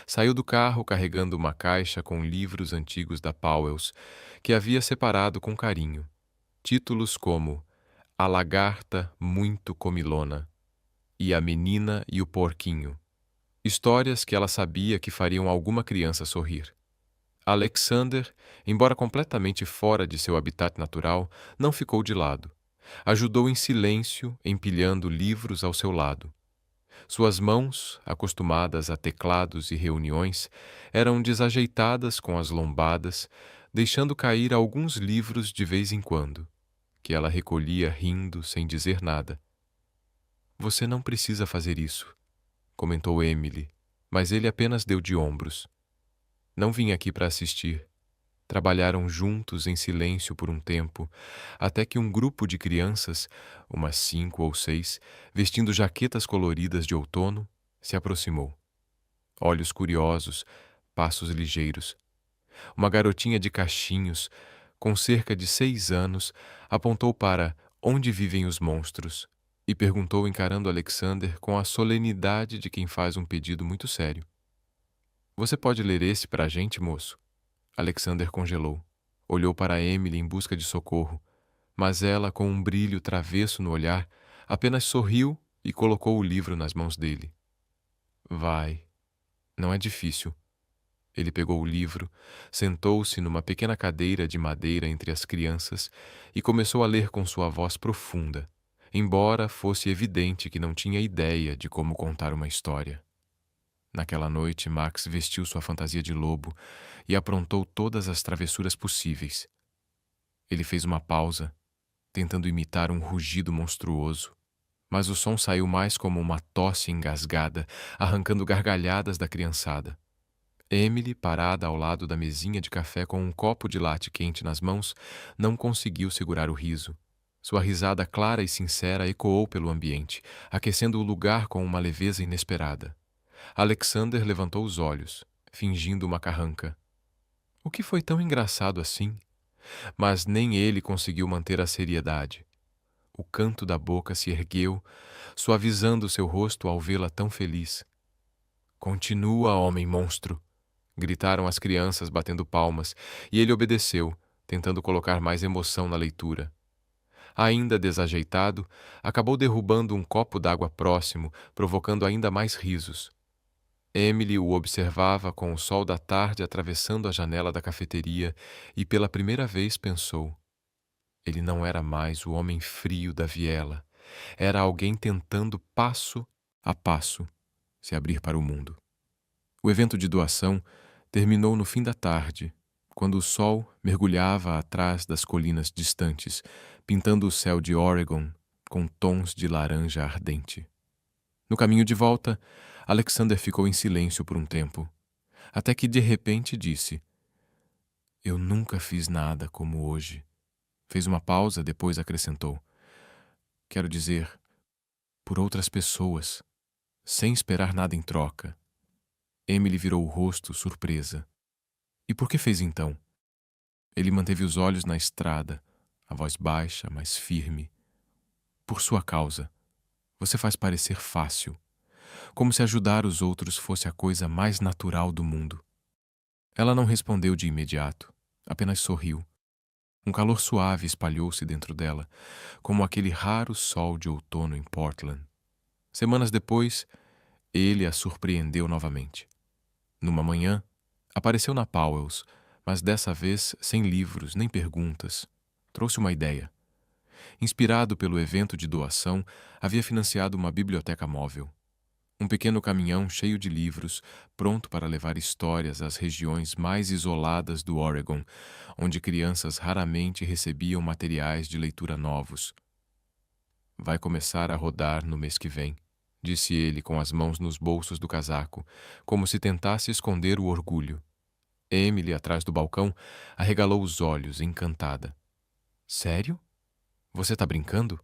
A: Saiu do carro carregando uma caixa com livros antigos da Powell's, que havia separado com carinho. Títulos como A Lagarta Muito Comilona e A Menina e o Porquinho. Histórias que ela sabia que fariam alguma criança sorrir. Alexander, embora completamente fora de seu habitat natural, não ficou de lado. Ajudou em silêncio, empilhando livros ao seu lado. Suas mãos, acostumadas a teclados e reuniões, eram desajeitadas com as lombadas, deixando cair alguns livros de vez em quando, que ela recolhia rindo sem dizer nada. Você não precisa fazer isso, comentou Emily, mas ele apenas deu de ombros. Não vim aqui para assistir. Trabalharam juntos em silêncio por um tempo, até que um grupo de crianças, umas 5 ou 6, vestindo jaquetas coloridas de outono, se aproximou. Olhos curiosos, passos ligeiros. Uma garotinha de cachinhos, com cerca de 6 anos, apontou para Onde Vivem os Monstros e perguntou encarando Alexander com a solenidade de quem faz um pedido muito sério. Você pode ler esse para a gente, moço? Alexander congelou. Olhou para Emily em busca de socorro, mas ela, com um brilho travesso no olhar, apenas sorriu e colocou o livro nas mãos dele. Vai. Não é difícil. Ele pegou o livro, sentou-se numa pequena cadeira de madeira entre as crianças e começou a ler com sua voz profunda, embora fosse evidente que não tinha ideia de como contar uma história. Naquela noite, Max vestiu sua fantasia de lobo e aprontou todas as travessuras possíveis. Ele fez uma pausa, tentando imitar um rugido monstruoso, mas o som saiu mais como uma tosse engasgada, arrancando gargalhadas da criançada. Emily, parada ao lado da mesinha de café com um copo de latte quente nas mãos, não conseguiu segurar o riso. Sua risada clara e sincera ecoou pelo ambiente, aquecendo o lugar com uma leveza inesperada. Alexander levantou os olhos, fingindo uma carranca. O que foi tão engraçado assim? Mas nem ele conseguiu manter a seriedade. O canto da boca se ergueu, suavizando seu rosto ao vê-la tão feliz. Continua, homem monstro! Gritaram as crianças batendo palmas, e ele obedeceu, tentando colocar mais emoção na leitura. Ainda desajeitado, acabou derrubando um copo d'água próximo, provocando ainda mais risos. Emily o observava com o sol da tarde atravessando a janela da cafeteria e pela primeira vez pensou: ele não era mais o homem frio da viela, era alguém tentando passo a passo se abrir para o mundo. O evento de doação terminou no fim da tarde, quando o sol mergulhava atrás das colinas distantes, pintando o céu de Oregon com tons de laranja ardente. No caminho de volta, Alexander ficou em silêncio por um tempo, até que de repente disse: Eu nunca fiz nada como hoje. Fez uma pausa, depois acrescentou: Quero dizer, por outras pessoas, sem esperar nada em troca. Emily virou o rosto, surpresa. E por que fez então? Ele manteve os olhos na estrada, a voz baixa, mas firme. Por sua causa. Você faz parecer fácil, como se ajudar os outros fosse a coisa mais natural do mundo. Ela não respondeu de imediato, apenas sorriu. Um calor suave espalhou-se dentro dela, como aquele raro sol de outono em Portland. Semanas depois, ele a surpreendeu novamente. Numa manhã, apareceu na Powell's, mas dessa vez sem livros nem perguntas. Trouxe uma ideia. Inspirado pelo evento de doação, havia financiado uma biblioteca móvel. Um pequeno caminhão cheio de livros, pronto para levar histórias às regiões mais isoladas do Oregon, onde crianças raramente recebiam materiais de leitura novos. Vai começar a rodar no mês que vem, disse ele com as mãos nos bolsos do casaco, como se tentasse esconder o orgulho. Emily, atrás do balcão, arregalou os olhos, encantada. Sério? Você está brincando?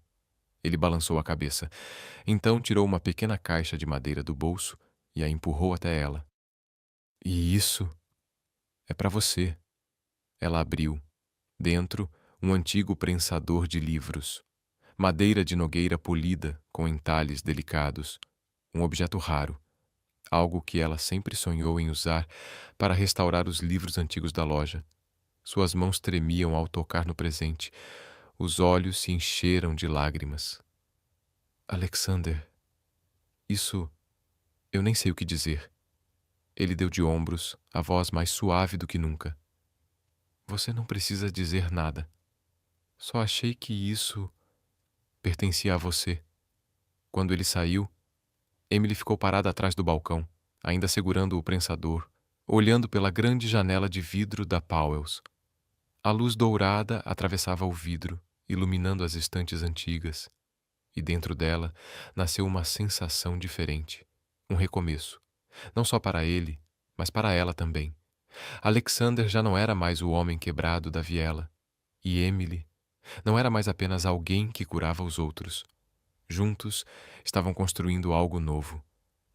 A: Ele balançou a cabeça. Então tirou uma pequena caixa de madeira do bolso e a empurrou até ela. E isso é para você. Ela abriu. Dentro, um antigo prensador de livros. Madeira de nogueira polida com entalhes delicados. Um objeto raro. Algo que ela sempre sonhou em usar para restaurar os livros antigos da loja. Suas mãos tremiam ao tocar no presente. Os olhos se encheram de lágrimas. Alexander, isso... eu nem sei o que dizer. Ele deu de ombros, a voz mais suave do que nunca. Você não precisa dizer nada. Só achei que isso pertencia a você. Quando ele saiu, Emily ficou parada atrás do balcão, ainda segurando o prensador, olhando pela grande janela de vidro da Powell's. A luz dourada atravessava o vidro, iluminando as estantes antigas, e dentro dela nasceu uma sensação diferente, um recomeço, não só para ele, mas para ela também. Alexander já não era mais o homem quebrado da viela, e Emily não era mais apenas alguém que curava os outros. Juntos estavam construindo algo novo,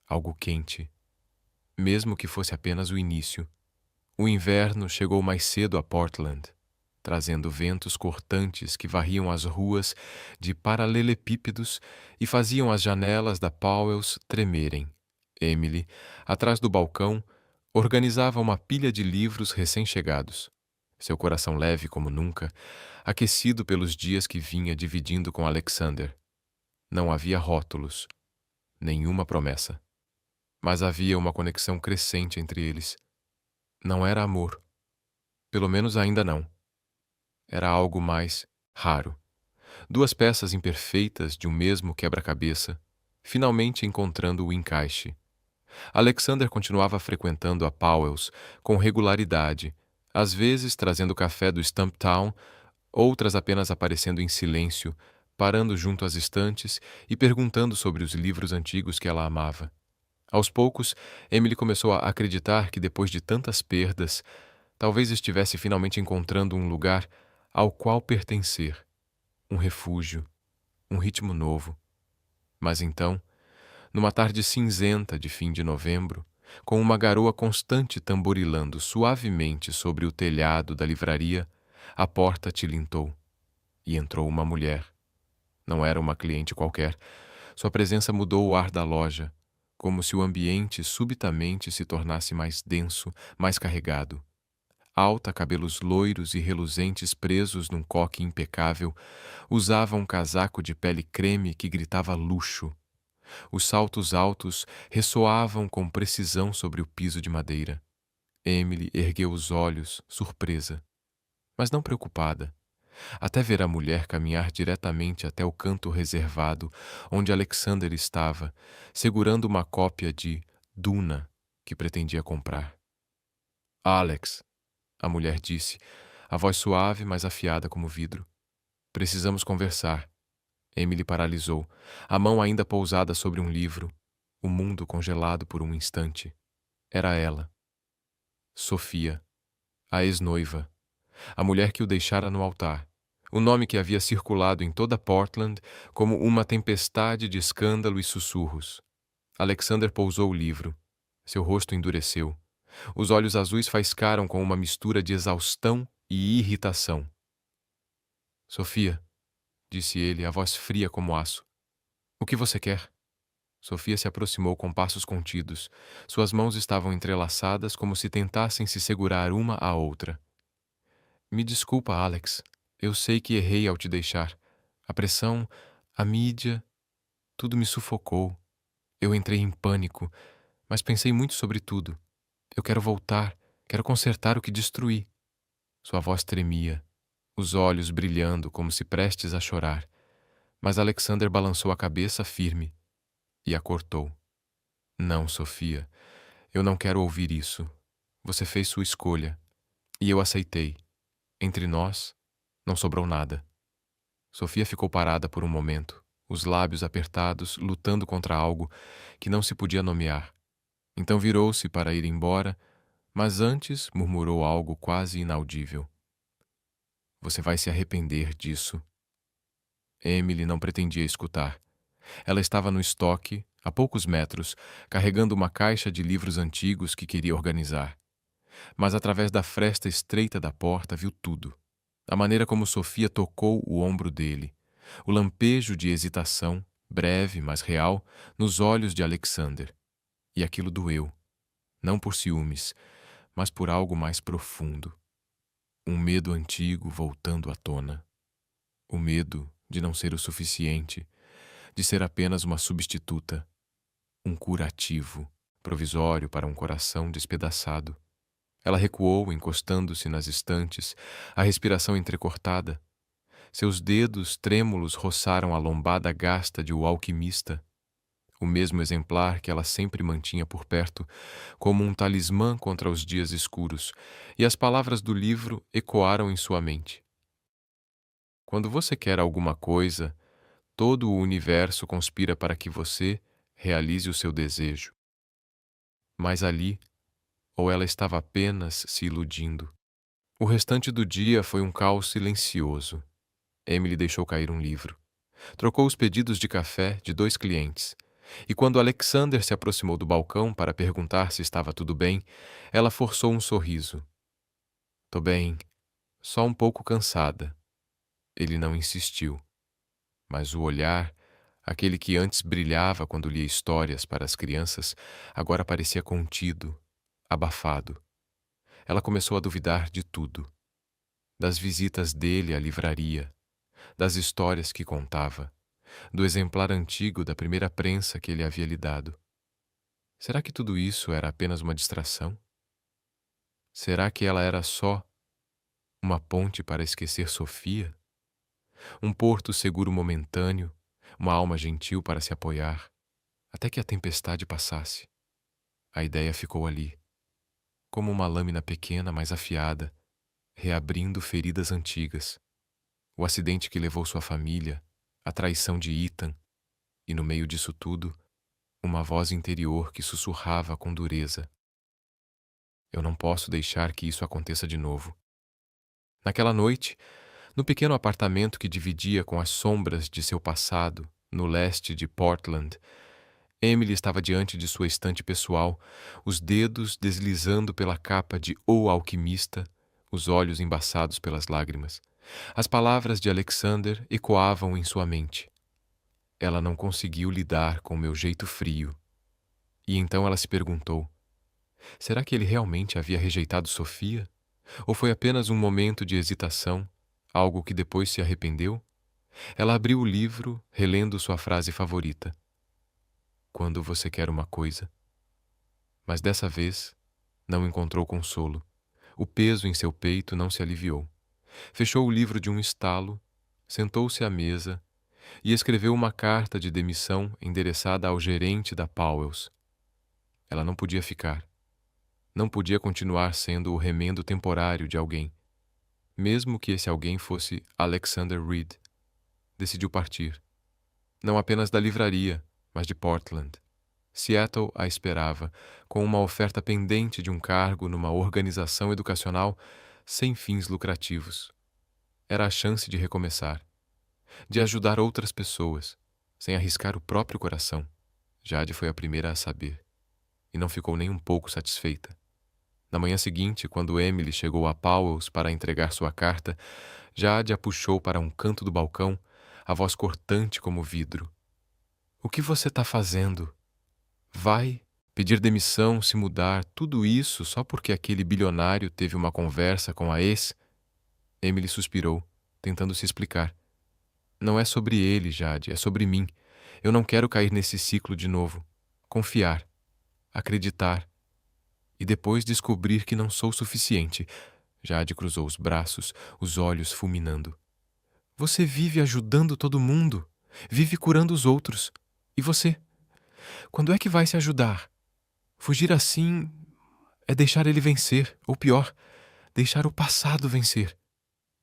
A: algo quente, mesmo que fosse apenas o início. O inverno chegou mais cedo a Portland, trazendo ventos cortantes que varriam as ruas de paralelepípedos e faziam as janelas da Powell's tremerem. Emily, atrás do balcão, organizava uma pilha de livros recém-chegados. Seu coração leve como nunca, aquecido pelos dias que vinha dividindo com Alexander. Não havia rótulos, nenhuma promessa. Mas havia uma conexão crescente entre eles. Não era amor. Pelo menos ainda não. Era algo mais raro. Duas peças imperfeitas de um mesmo quebra-cabeça, finalmente encontrando o encaixe. Alexander continuava frequentando a Powell's com regularidade, às vezes trazendo café do Stumptown, outras apenas aparecendo em silêncio, parando junto às estantes e perguntando sobre os livros antigos que ela amava. Aos poucos, Emily começou a acreditar que depois de tantas perdas, talvez estivesse finalmente encontrando um lugar ao qual pertencer, um refúgio, um ritmo novo. Mas então, numa tarde cinzenta de fim de novembro, Com uma garoa constante tamborilando suavemente sobre o telhado da livraria, a porta tilintou e entrou uma mulher. Não era uma cliente qualquer. Sua presença mudou o ar da loja, como se o ambiente subitamente se tornasse mais denso, mais carregado. Alta, cabelos loiros e reluzentes presos num coque impecável, usava um casaco de pele creme que gritava luxo. Os saltos altos ressoavam com precisão sobre o piso de madeira. Emily ergueu os olhos, surpresa, mas não preocupada, até ver a mulher caminhar diretamente até o canto reservado, onde Alexander estava, segurando uma cópia de Duna que pretendia comprar. Alex, a mulher disse, a voz suave, mas afiada como vidro. Precisamos conversar. Emily paralisou, a mão ainda pousada sobre um livro, o mundo congelado por um instante. Era ela. Sofia, a ex-noiva, a mulher que o deixara no altar, o nome que havia circulado em toda Portland como uma tempestade de escândalo e sussurros. Alexander pousou o livro. Seu rosto endureceu. Os olhos azuis faiscaram com uma mistura de exaustão e irritação. Sofia, disse ele, a voz fria como aço. O que você quer? Sofia se aproximou com passos contidos. Suas mãos estavam entrelaçadas como se tentassem se segurar uma à outra. Me desculpa, Alex. Eu sei que errei ao te deixar. A pressão, a mídia, tudo me sufocou. Eu entrei em pânico, mas pensei muito sobre tudo. Eu quero voltar, quero consertar o que destruí. Sua voz tremia, os olhos brilhando como se prestes a chorar. Mas Alexander balançou a cabeça firme e a cortou. Não, Sofia, eu não quero ouvir isso. Você fez sua escolha e eu aceitei. Entre nós, não sobrou nada. Sofia ficou parada por um momento, os lábios apertados, lutando contra algo que não se podia nomear. Então virou-se para ir embora, mas antes murmurou algo quase inaudível. Você vai se arrepender disso. Emily não pretendia escutar. Ela estava no estoque, a poucos metros, carregando uma caixa de livros antigos que queria organizar. Mas através da fresta estreita da porta viu tudo. A maneira como Sofia tocou o ombro dele, o lampejo de hesitação, breve, mas real, nos olhos de Alexander. E aquilo doeu, não por ciúmes, mas por algo mais profundo. Um medo antigo voltando à tona. O medo de não ser o suficiente, de ser apenas uma substituta, um curativo, provisório para um coração despedaçado. Ela recuou, encostando-se nas estantes, a respiração entrecortada. Seus dedos trêmulos roçaram a lombada gasta de O Alquimista, o mesmo exemplar que ela sempre mantinha por perto, como um talismã contra os dias escuros, e as palavras do livro ecoaram em sua mente. Quando você quer alguma coisa, todo o universo conspira para que você realize o seu desejo. Mas ali, ou ela estava apenas se iludindo. O restante do dia foi um caos silencioso. Emily deixou cair um livro. Trocou os pedidos de café de 2 clientes. E quando Alexander se aproximou do balcão para perguntar se estava tudo bem, ela forçou um sorriso. Tô bem, só um pouco cansada. Ele não insistiu. Mas o olhar, aquele que antes brilhava quando lia histórias para as crianças, agora parecia contido, abafado. Ela começou a duvidar de tudo. Das visitas dele à livraria, das histórias que contava, do exemplar antigo da primeira prensa que ele havia lhe dado. Será que tudo isso era apenas uma distração? Será que ela era só uma ponte para esquecer Sofia? Um porto seguro momentâneo, uma alma gentil para se apoiar, até que a tempestade passasse. A ideia ficou ali, como uma lâmina pequena, mas afiada, reabrindo feridas antigas. O acidente que levou sua família, a traição de Ethan, e no meio disso tudo, uma voz interior que sussurrava com dureza. Eu não posso deixar que isso aconteça de novo. Naquela noite, no pequeno apartamento que dividia com as sombras de seu passado, no leste de Portland, Emily estava diante de sua estante pessoal, os dedos deslizando pela capa de O Alquimista, os olhos embaçados pelas lágrimas. As palavras de Alexander ecoavam em sua mente. Ela não conseguiu lidar com meu jeito frio. E então ela se perguntou: será que ele realmente havia rejeitado Sofia? Ou foi apenas um momento de hesitação, algo que depois se arrependeu? Ela abriu o livro, relendo sua frase favorita: quando você quer uma coisa. Mas dessa vez não encontrou consolo. O peso em seu peito não se aliviou. Fechou o livro de um estalo, sentou-se à mesa e escreveu uma carta de demissão endereçada ao gerente da Powell's. Ela não podia ficar. Não podia continuar sendo o remendo temporário de alguém, mesmo que esse alguém fosse Alexander Reed. Decidiu partir. Não apenas da livraria, mas de Portland. Seattle a esperava, com uma oferta pendente de um cargo numa organização educacional sem fins lucrativos. Era a chance de recomeçar, de ajudar outras pessoas, sem arriscar o próprio coração. Jade foi a primeira a saber, e não ficou nem um pouco satisfeita. Na manhã seguinte, quando Emily chegou a Powell's para entregar sua carta, Jade a puxou para um canto do balcão, a voz cortante como vidro. "O que você está fazendo? Vai pedir demissão, se mudar, tudo isso só porque aquele bilionário teve uma conversa com a ex?" Emily suspirou, tentando se explicar. "Não é sobre ele, Jade, é sobre mim. Eu não quero cair nesse ciclo de novo. Confiar, acreditar e depois descobrir que não sou suficiente." Jade cruzou os braços, os olhos fulminando. "Você vive ajudando todo mundo, vive curando os outros. E você? Quando é que vai se ajudar? Fugir assim é deixar ele vencer, ou pior, deixar o passado vencer."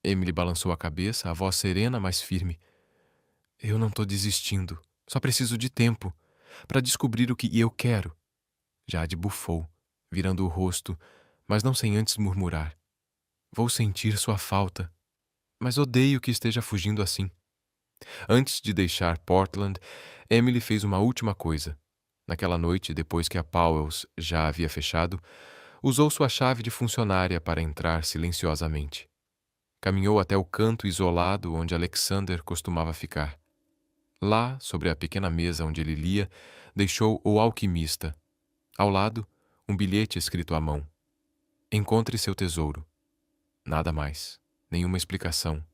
A: Emily balançou a cabeça, a voz serena, mas firme. "Eu não estou desistindo. Só preciso de tempo para descobrir o que eu quero." Jade bufou, virando o rosto, mas não sem antes murmurar: "Vou sentir sua falta, mas odeio que esteja fugindo assim." Antes de deixar Portland, Emily fez uma última coisa. Naquela noite, depois que a Powell's já havia fechado, usou sua chave de funcionária para entrar silenciosamente. Caminhou até o canto isolado onde Alexander costumava ficar. Lá, sobre a pequena mesa onde ele lia, deixou O Alquimista. Ao lado, um bilhete escrito à mão: "Encontre seu tesouro." Nada mais. Nenhuma explicação.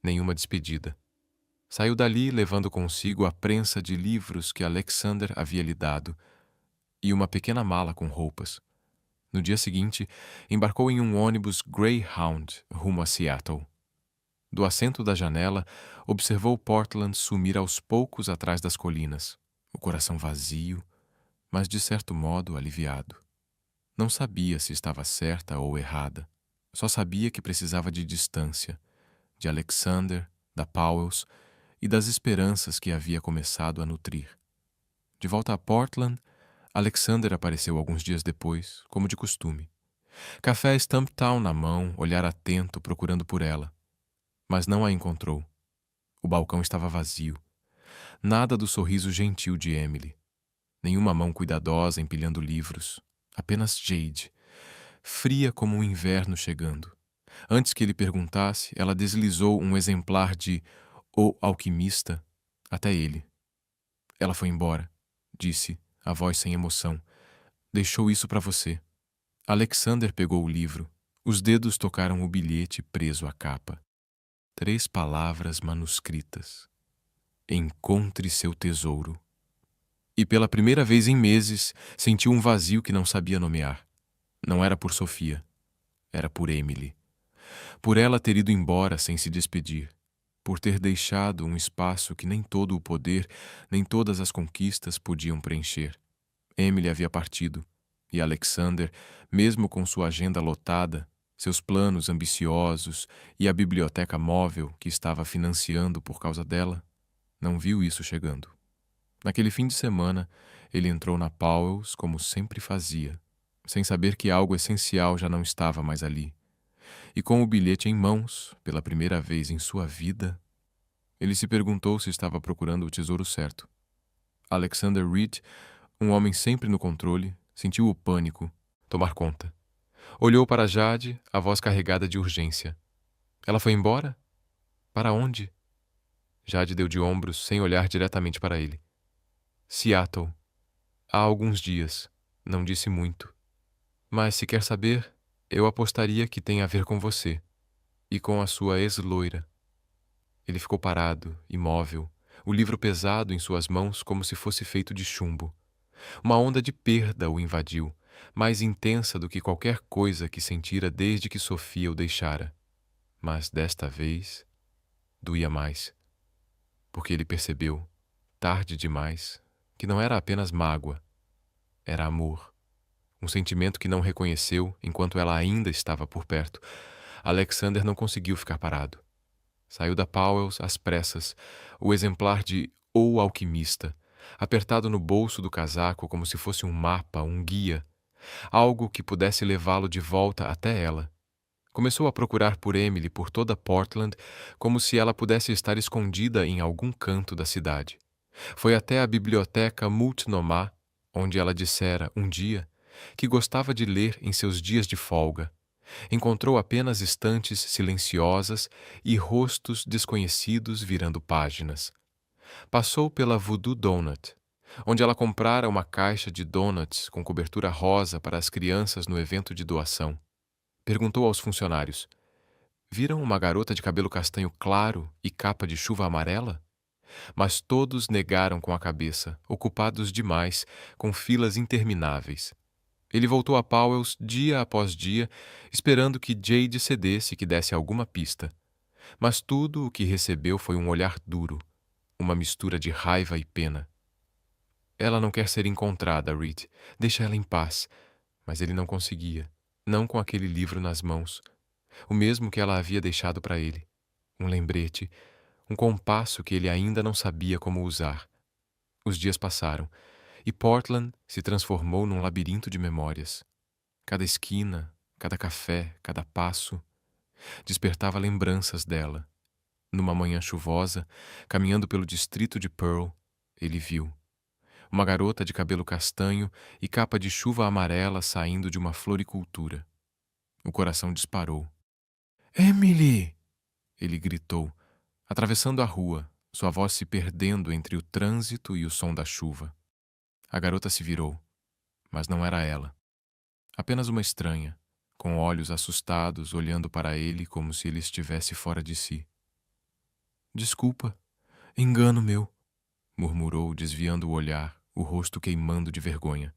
A: Nenhuma despedida. Saiu dali levando consigo a prensa de livros que Alexander havia lhe dado e uma pequena mala com roupas. No dia seguinte, embarcou em um ônibus Greyhound rumo a Seattle. Do assento da janela, observou Portland sumir aos poucos atrás das colinas, o coração vazio, mas de certo modo aliviado. Não sabia se estava certa ou errada. Só sabia que precisava de distância, de Alexander, da Powell's e das esperanças que havia começado a nutrir. De volta a Portland, Alexander apareceu alguns dias depois, como de costume. Café Stumptown na mão, olhar atento procurando por ela. Mas não a encontrou. O balcão estava vazio. Nada do sorriso gentil de Emily. Nenhuma mão cuidadosa empilhando livros. Apenas Jade, fria como um inverno chegando. Antes que ele perguntasse, ela deslizou um exemplar de O Alquimista até ele. "Ela foi embora", disse, a voz sem emoção. "Deixou isso para você." Alexander pegou o livro. Os dedos tocaram o bilhete preso à capa. 3 palavras manuscritas: "Encontre seu tesouro." E pela primeira vez em meses, sentiu um vazio que não sabia nomear. Não era por Sofia. Era por Emily. Por ela ter ido embora sem se despedir. Por ter deixado um espaço que nem todo o poder, nem todas as conquistas podiam preencher. Emily havia partido. E Alexander, mesmo com sua agenda lotada, seus planos ambiciosos e a biblioteca móvel que estava financiando por causa dela, não viu isso chegando. Naquele fim de semana, ele entrou na Powell's como sempre fazia, sem saber que algo essencial já não estava mais ali. E com o bilhete em mãos, pela primeira vez em sua vida, ele se perguntou se estava procurando o tesouro certo. Alexander Reed, um homem sempre no controle, sentiu o pânico tomar conta. Olhou para Jade, a voz carregada de urgência. Ela foi embora? Para onde? Jade deu de ombros, sem olhar diretamente para ele. Seattle. Há alguns dias. Não disse muito. Mas se quer saber, eu apostaria que tem a ver com você. E com a sua ex-loira. Ele ficou parado, imóvel, o livro pesado em suas mãos como se fosse feito de chumbo. Uma onda de perda o invadiu, mais intensa do que qualquer coisa que sentira desde que Sofia o deixara. Mas desta vez, doía mais. Porque ele percebeu, tarde demais, que não era apenas mágoa, era amor. Um sentimento que não reconheceu enquanto ela ainda estava por perto. Alexander não conseguiu ficar parado. Saiu da Powell's às pressas, o exemplar de O Alquimista, apertado no bolso do casaco como se fosse um mapa, um guia, algo que pudesse levá-lo de volta até ela. Começou a procurar por Emily por toda Portland, como se ela pudesse estar escondida em algum canto da cidade. Foi até a biblioteca Multnomah, onde ela dissera, um dia, que gostava de ler em seus dias de folga. Encontrou apenas estantes silenciosas e rostos desconhecidos virando páginas. Passou pela Voodoo Donut, onde ela comprara uma caixa de donuts com cobertura rosa para as crianças no evento de doação. Perguntou aos funcionários: viram uma garota de cabelo castanho claro e capa de chuva amarela? Mas todos negaram com a cabeça, ocupados demais, com filas intermináveis. Ele voltou a Powell's dia após dia, esperando que Jade cedesse e que desse alguma pista. Mas tudo o que recebeu foi um olhar duro, uma mistura de raiva e pena. Ela não quer ser encontrada, Reed. Deixa ela em paz. Mas ele não conseguia, não com aquele livro nas mãos. O mesmo que ela havia deixado para ele. Um lembrete, um compasso que ele ainda não sabia como usar. Os dias passaram, e Portland se transformou num labirinto de memórias. Cada esquina, cada café, cada passo despertava lembranças dela. Numa manhã chuvosa, caminhando pelo distrito de Pearl, ele viu uma garota de cabelo castanho e capa de chuva amarela saindo de uma floricultura. O coração disparou. "Emily!" ele gritou, atravessando a rua, sua voz se perdendo entre o trânsito e o som da chuva. A garota se virou, mas não era ela. Apenas uma estranha, com olhos assustados, olhando para ele como se ele estivesse fora de si. "Desculpa, engano meu", murmurou, desviando o olhar, o rosto queimando de vergonha.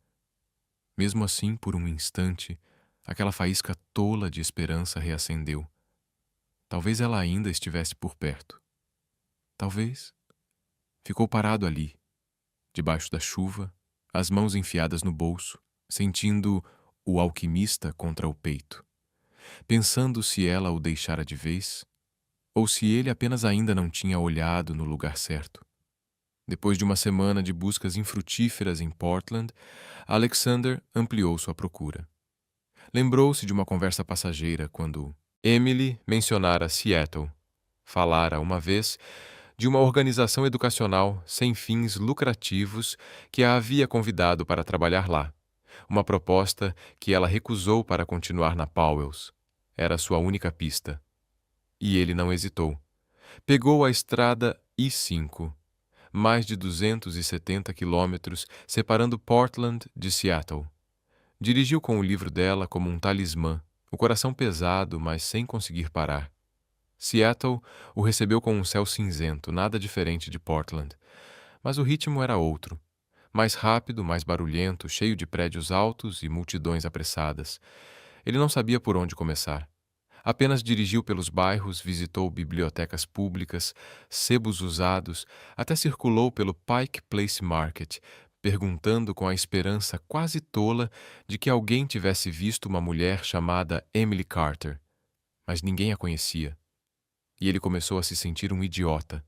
A: Mesmo assim, por um instante, aquela faísca tola de esperança reacendeu. Talvez ela ainda estivesse por perto. Talvez. Ficou parado ali, debaixo da chuva, as mãos enfiadas no bolso, sentindo o alquimista contra o peito, pensando se ela o deixara de vez, ou se ele apenas ainda não tinha olhado no lugar certo. Depois de uma semana de buscas infrutíferas em Portland, Alexander ampliou sua procura. Lembrou-se de uma conversa passageira quando Emily mencionara Seattle. Falara uma vez de uma organização educacional sem fins lucrativos que a havia convidado para trabalhar lá. Uma proposta que ela recusou para continuar na Powell's. Era sua única pista. E ele não hesitou. Pegou a estrada I-5, mais de 270 quilômetros separando Portland de Seattle. Dirigiu com o livro dela como um talismã, o coração pesado, mas sem conseguir parar. Seattle o recebeu com um céu cinzento, nada diferente de Portland. Mas o ritmo era outro. Mais rápido, mais barulhento, cheio de prédios altos e multidões apressadas. Ele não sabia por onde começar. Apenas dirigiu pelos bairros, visitou bibliotecas públicas, sebos usados, até circulou pelo Pike Place Market, perguntando com a esperança quase tola de que alguém tivesse visto uma mulher chamada Emily Carter. Mas ninguém a conhecia. E ele começou a se sentir um idiota,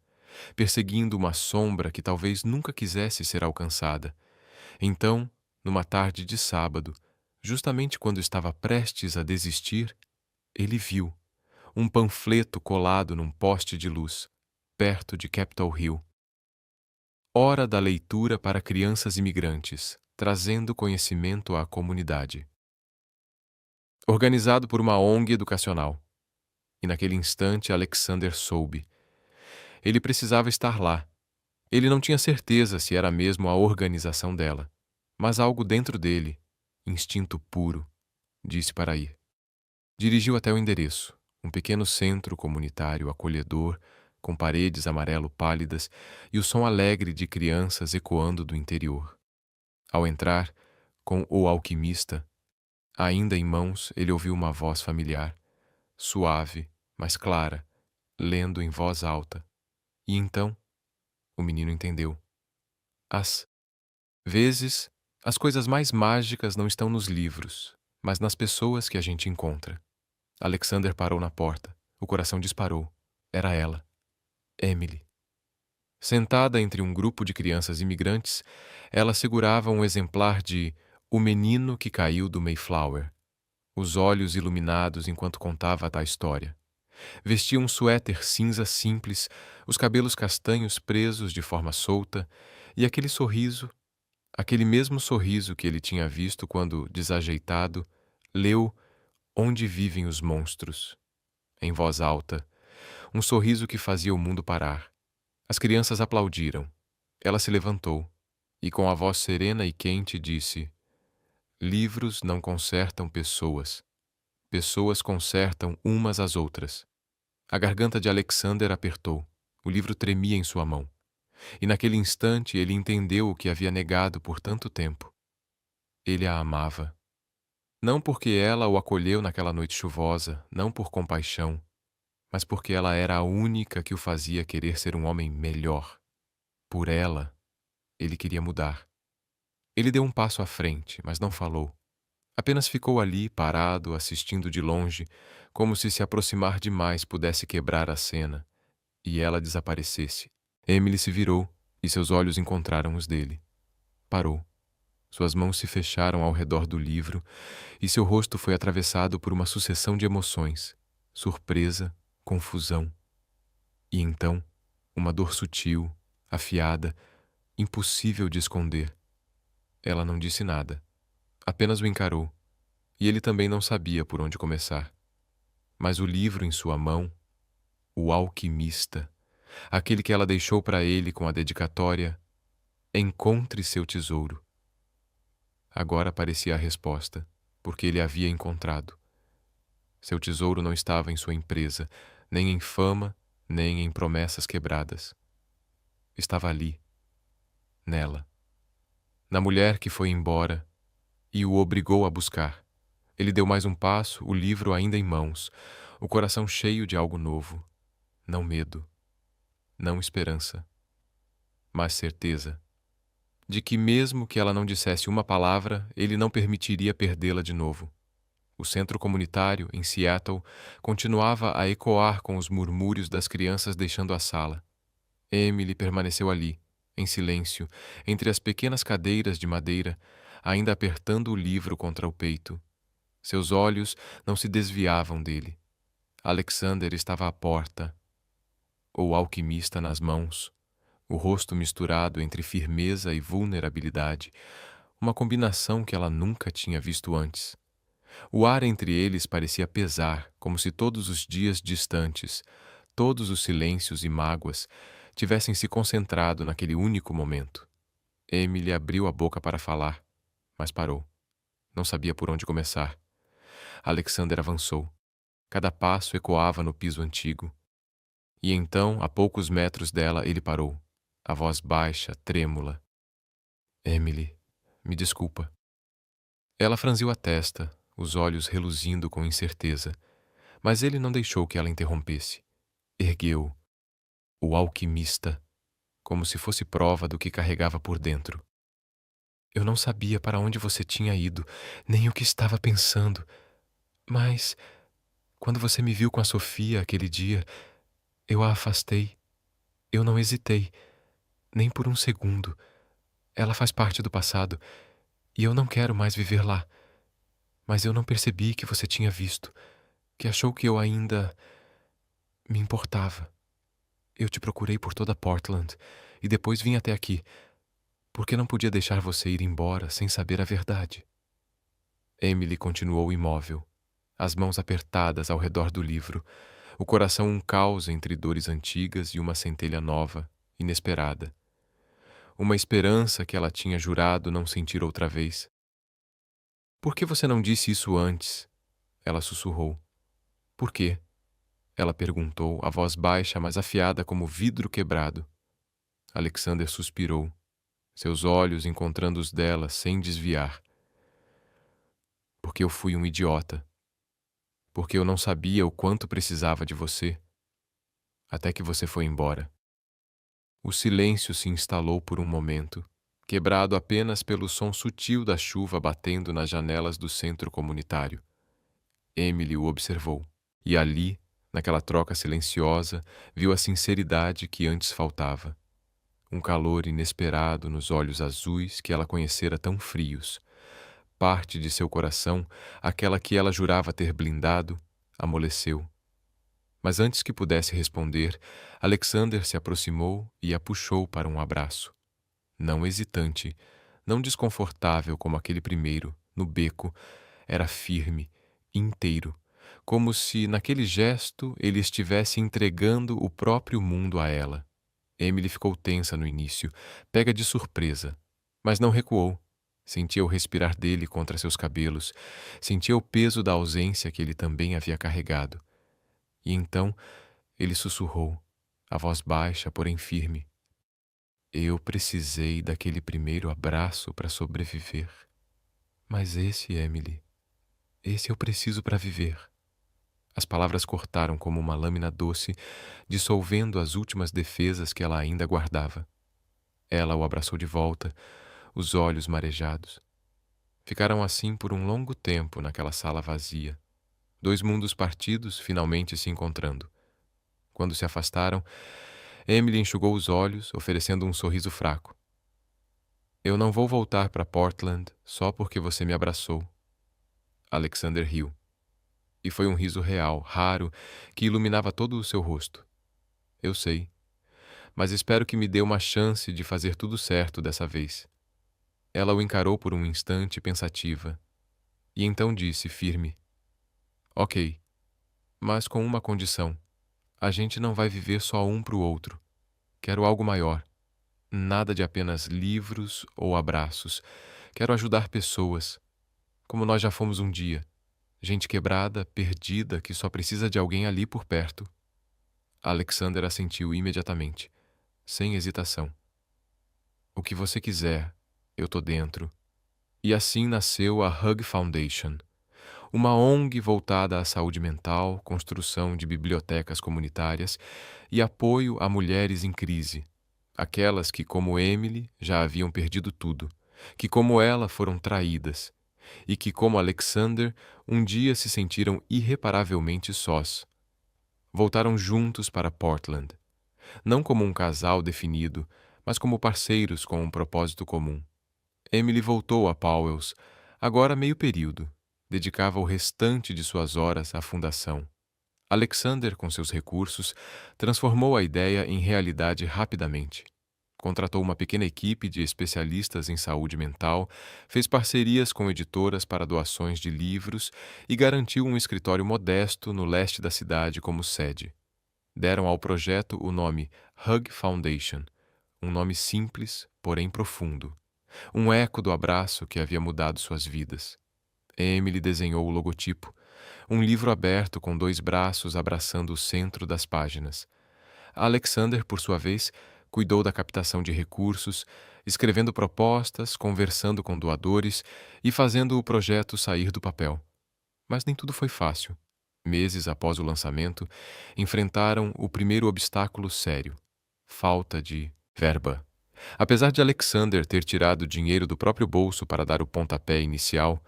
A: perseguindo uma sombra que talvez nunca quisesse ser alcançada. Então, numa tarde de sábado, justamente quando estava prestes a desistir, ele viu um panfleto colado num poste de luz, perto de Capitol Hill. Hora da leitura para crianças imigrantes, trazendo conhecimento à comunidade. Organizado por uma ONG educacional. E naquele instante Alexander soube. Ele precisava estar lá. Ele não tinha certeza se era mesmo a organização dela, mas algo dentro dele, instinto puro, disse para ir. Dirigiu até o endereço, um pequeno centro comunitário acolhedor, com paredes amarelo pálidas e o som alegre de crianças ecoando do interior. Ao entrar, com o alquimista, ainda em mãos, ele ouviu uma voz familiar, suave, mas clara, lendo em voz alta. E então, o menino entendeu. Às vezes, as coisas mais mágicas não estão nos livros, mas nas pessoas que a gente encontra. Alexander parou na porta. O coração disparou. Era ela, Emily. Sentada entre um grupo de crianças imigrantes, ela segurava um exemplar de O Menino que Caiu do Mayflower, os olhos iluminados enquanto contava a história. Vestia um suéter cinza simples, os cabelos castanhos presos de forma solta, e aquele sorriso, aquele mesmo sorriso que ele tinha visto quando, desajeitado, leu Onde Vivem os Monstros, em voz alta, um sorriso que fazia o mundo parar. As crianças aplaudiram. Ela se levantou e, com a voz serena e quente, disse: Livros não consertam pessoas. Pessoas consertam umas às outras. A garganta de Alexander apertou. O livro tremia em sua mão. E naquele instante ele entendeu o que havia negado por tanto tempo. Ele a amava. Não porque ela o acolheu naquela noite chuvosa, não por compaixão, mas porque ela era a única que o fazia querer ser um homem melhor. Por ela, ele queria mudar. Ele deu um passo à frente, mas não falou. Apenas ficou ali, parado, assistindo de longe, como se aproximar demais pudesse quebrar a cena, e ela desaparecesse. Emily se virou, e seus olhos encontraram os dele. Parou. Suas mãos se fecharam ao redor do livro, e seu rosto foi atravessado por uma sucessão de emoções, surpresa, confusão. E então, uma dor sutil, afiada, impossível de esconder. Ela não disse nada. Apenas o encarou, e ele também não sabia por onde começar. Mas o livro em sua mão, O Alquimista, aquele que ela deixou para ele com a dedicatória Encontre seu tesouro. Agora parecia a resposta, porque ele havia encontrado. Seu tesouro não estava em sua empresa, nem em fama, nem em promessas quebradas. Estava ali, nela, na mulher que foi embora e o obrigou a buscar. Ele deu mais um passo, o livro ainda em mãos, o coração cheio de algo novo. Não medo, não esperança, mas certeza de que mesmo que ela não dissesse uma palavra, ele não permitiria perdê-la de novo. O centro comunitário, em Seattle, continuava a ecoar com os murmúrios das crianças deixando a sala. Emily permaneceu ali, em silêncio, entre as pequenas cadeiras de madeira, ainda apertando o livro contra o peito. Seus olhos não se desviavam dele. Alexander estava à porta, o alquimista nas mãos, o rosto misturado entre firmeza e vulnerabilidade, uma combinação que ela nunca tinha visto antes. O ar entre eles parecia pesar, como se todos os dias distantes, todos os silêncios e mágoas, tivessem se concentrado naquele único momento. Emily abriu a boca para falar, mas parou. Não sabia por onde começar. Alexander avançou. Cada passo ecoava no piso antigo. E então, a poucos metros dela, ele parou. A voz baixa, trêmula. Emily, me desculpa. Ela franziu a testa, os olhos reluzindo com incerteza, mas ele não deixou que ela interrompesse. Ergueu o alquimista, como se fosse prova do que carregava por dentro. Eu não sabia para onde você tinha ido, nem o que estava pensando, mas quando você me viu com a Sofia aquele dia, eu a afastei. Eu não hesitei, nem por um segundo. Ela faz parte do passado, e eu não quero mais viver lá. Mas eu não percebi que você tinha visto, que achou que eu ainda me importava. Eu te procurei por toda Portland. e depois vim até aqui, porque não podia deixar você ir embora sem saber a verdade. Emily continuou imóvel, as mãos apertadas ao redor do livro, o coração um caos entre dores antigas e uma centelha nova, inesperada. Uma esperança que ela tinha jurado não sentir outra vez. Por que você não disse isso antes? Ela sussurrou. Por quê? Ela perguntou, a voz baixa, mas afiada como vidro quebrado. Alexander suspirou, seus olhos encontrando os dela sem desviar. Porque eu fui um idiota. Porque eu não sabia o quanto precisava de você. Até que você foi embora. O silêncio se instalou por um momento, quebrado apenas pelo som sutil da chuva batendo nas janelas do centro comunitário. Emily o observou, e ali, naquela troca silenciosa, viu a sinceridade que antes faltava. Um calor inesperado nos olhos azuis que ela conhecera tão frios. Parte de seu coração, aquela que ela jurava ter blindado, amoleceu. Mas antes que pudesse responder, Alexander se aproximou e a puxou para um abraço. Não hesitante, não desconfortável como aquele primeiro, no beco, era firme, inteiro, como se, naquele gesto, ele estivesse entregando o próprio mundo a ela. Emily ficou tensa no início, pega de surpresa, mas não recuou. Sentia o respirar dele contra seus cabelos, sentia o peso da ausência que ele também havia carregado. E então ele sussurrou, a voz baixa, porém firme. Eu precisei daquele primeiro abraço para sobreviver. Mas esse, Emily, esse eu preciso para viver. As palavras cortaram como uma lâmina doce, dissolvendo as últimas defesas que ela ainda guardava. Ela o abraçou de volta, os olhos marejados. Ficaram assim por um longo tempo naquela sala vazia. Dois mundos partidos finalmente se encontrando. Quando se afastaram, Emily enxugou os olhos, oferecendo um sorriso fraco. Eu não vou voltar para Portland só porque você me abraçou. Alexander riu. E foi um riso real, raro, que iluminava todo o seu rosto. Eu sei, mas espero que me dê uma chance de fazer tudo certo dessa vez. Ela o encarou por um instante pensativa, e então disse, firme, Ok, mas com uma condição. A gente não vai viver só um para o outro. Quero algo maior. Nada de apenas livros ou abraços. Quero ajudar pessoas, como nós já fomos um dia. Gente quebrada, perdida, que só precisa de alguém ali por perto. Alexander assentiu imediatamente, sem hesitação. O que você quiser, eu tô dentro. E assim nasceu a Hug Foundation, uma ONG voltada à saúde mental, construção de bibliotecas comunitárias e apoio a mulheres em crise, aquelas que, como Emily, já haviam perdido tudo, que, como ela, foram traídas, e que, como Alexander, um dia se sentiram irreparavelmente sós. Voltaram juntos para Portland, não como um casal definido, mas como parceiros com um propósito comum. Emily voltou a Powell's, agora meio período. Dedicava o restante de suas horas à fundação. Alexander, com seus recursos, transformou a ideia em realidade rapidamente. Contratou uma pequena equipe de especialistas em saúde mental, fez parcerias com editoras para doações de livros e garantiu um escritório modesto no leste da cidade como sede. Deram ao projeto o nome Hug Foundation, um nome simples, porém profundo. Um eco do abraço que havia mudado suas vidas. Emily desenhou o logotipo, um livro aberto com dois braços abraçando o centro das páginas. Alexander, por sua vez, cuidou da captação de recursos, escrevendo propostas, conversando com doadores e fazendo o projeto sair do papel. Mas nem tudo foi fácil. Meses após o lançamento, enfrentaram o primeiro obstáculo sério: falta de verba. Apesar de Alexander ter tirado dinheiro do próprio bolso para dar o pontapé inicial,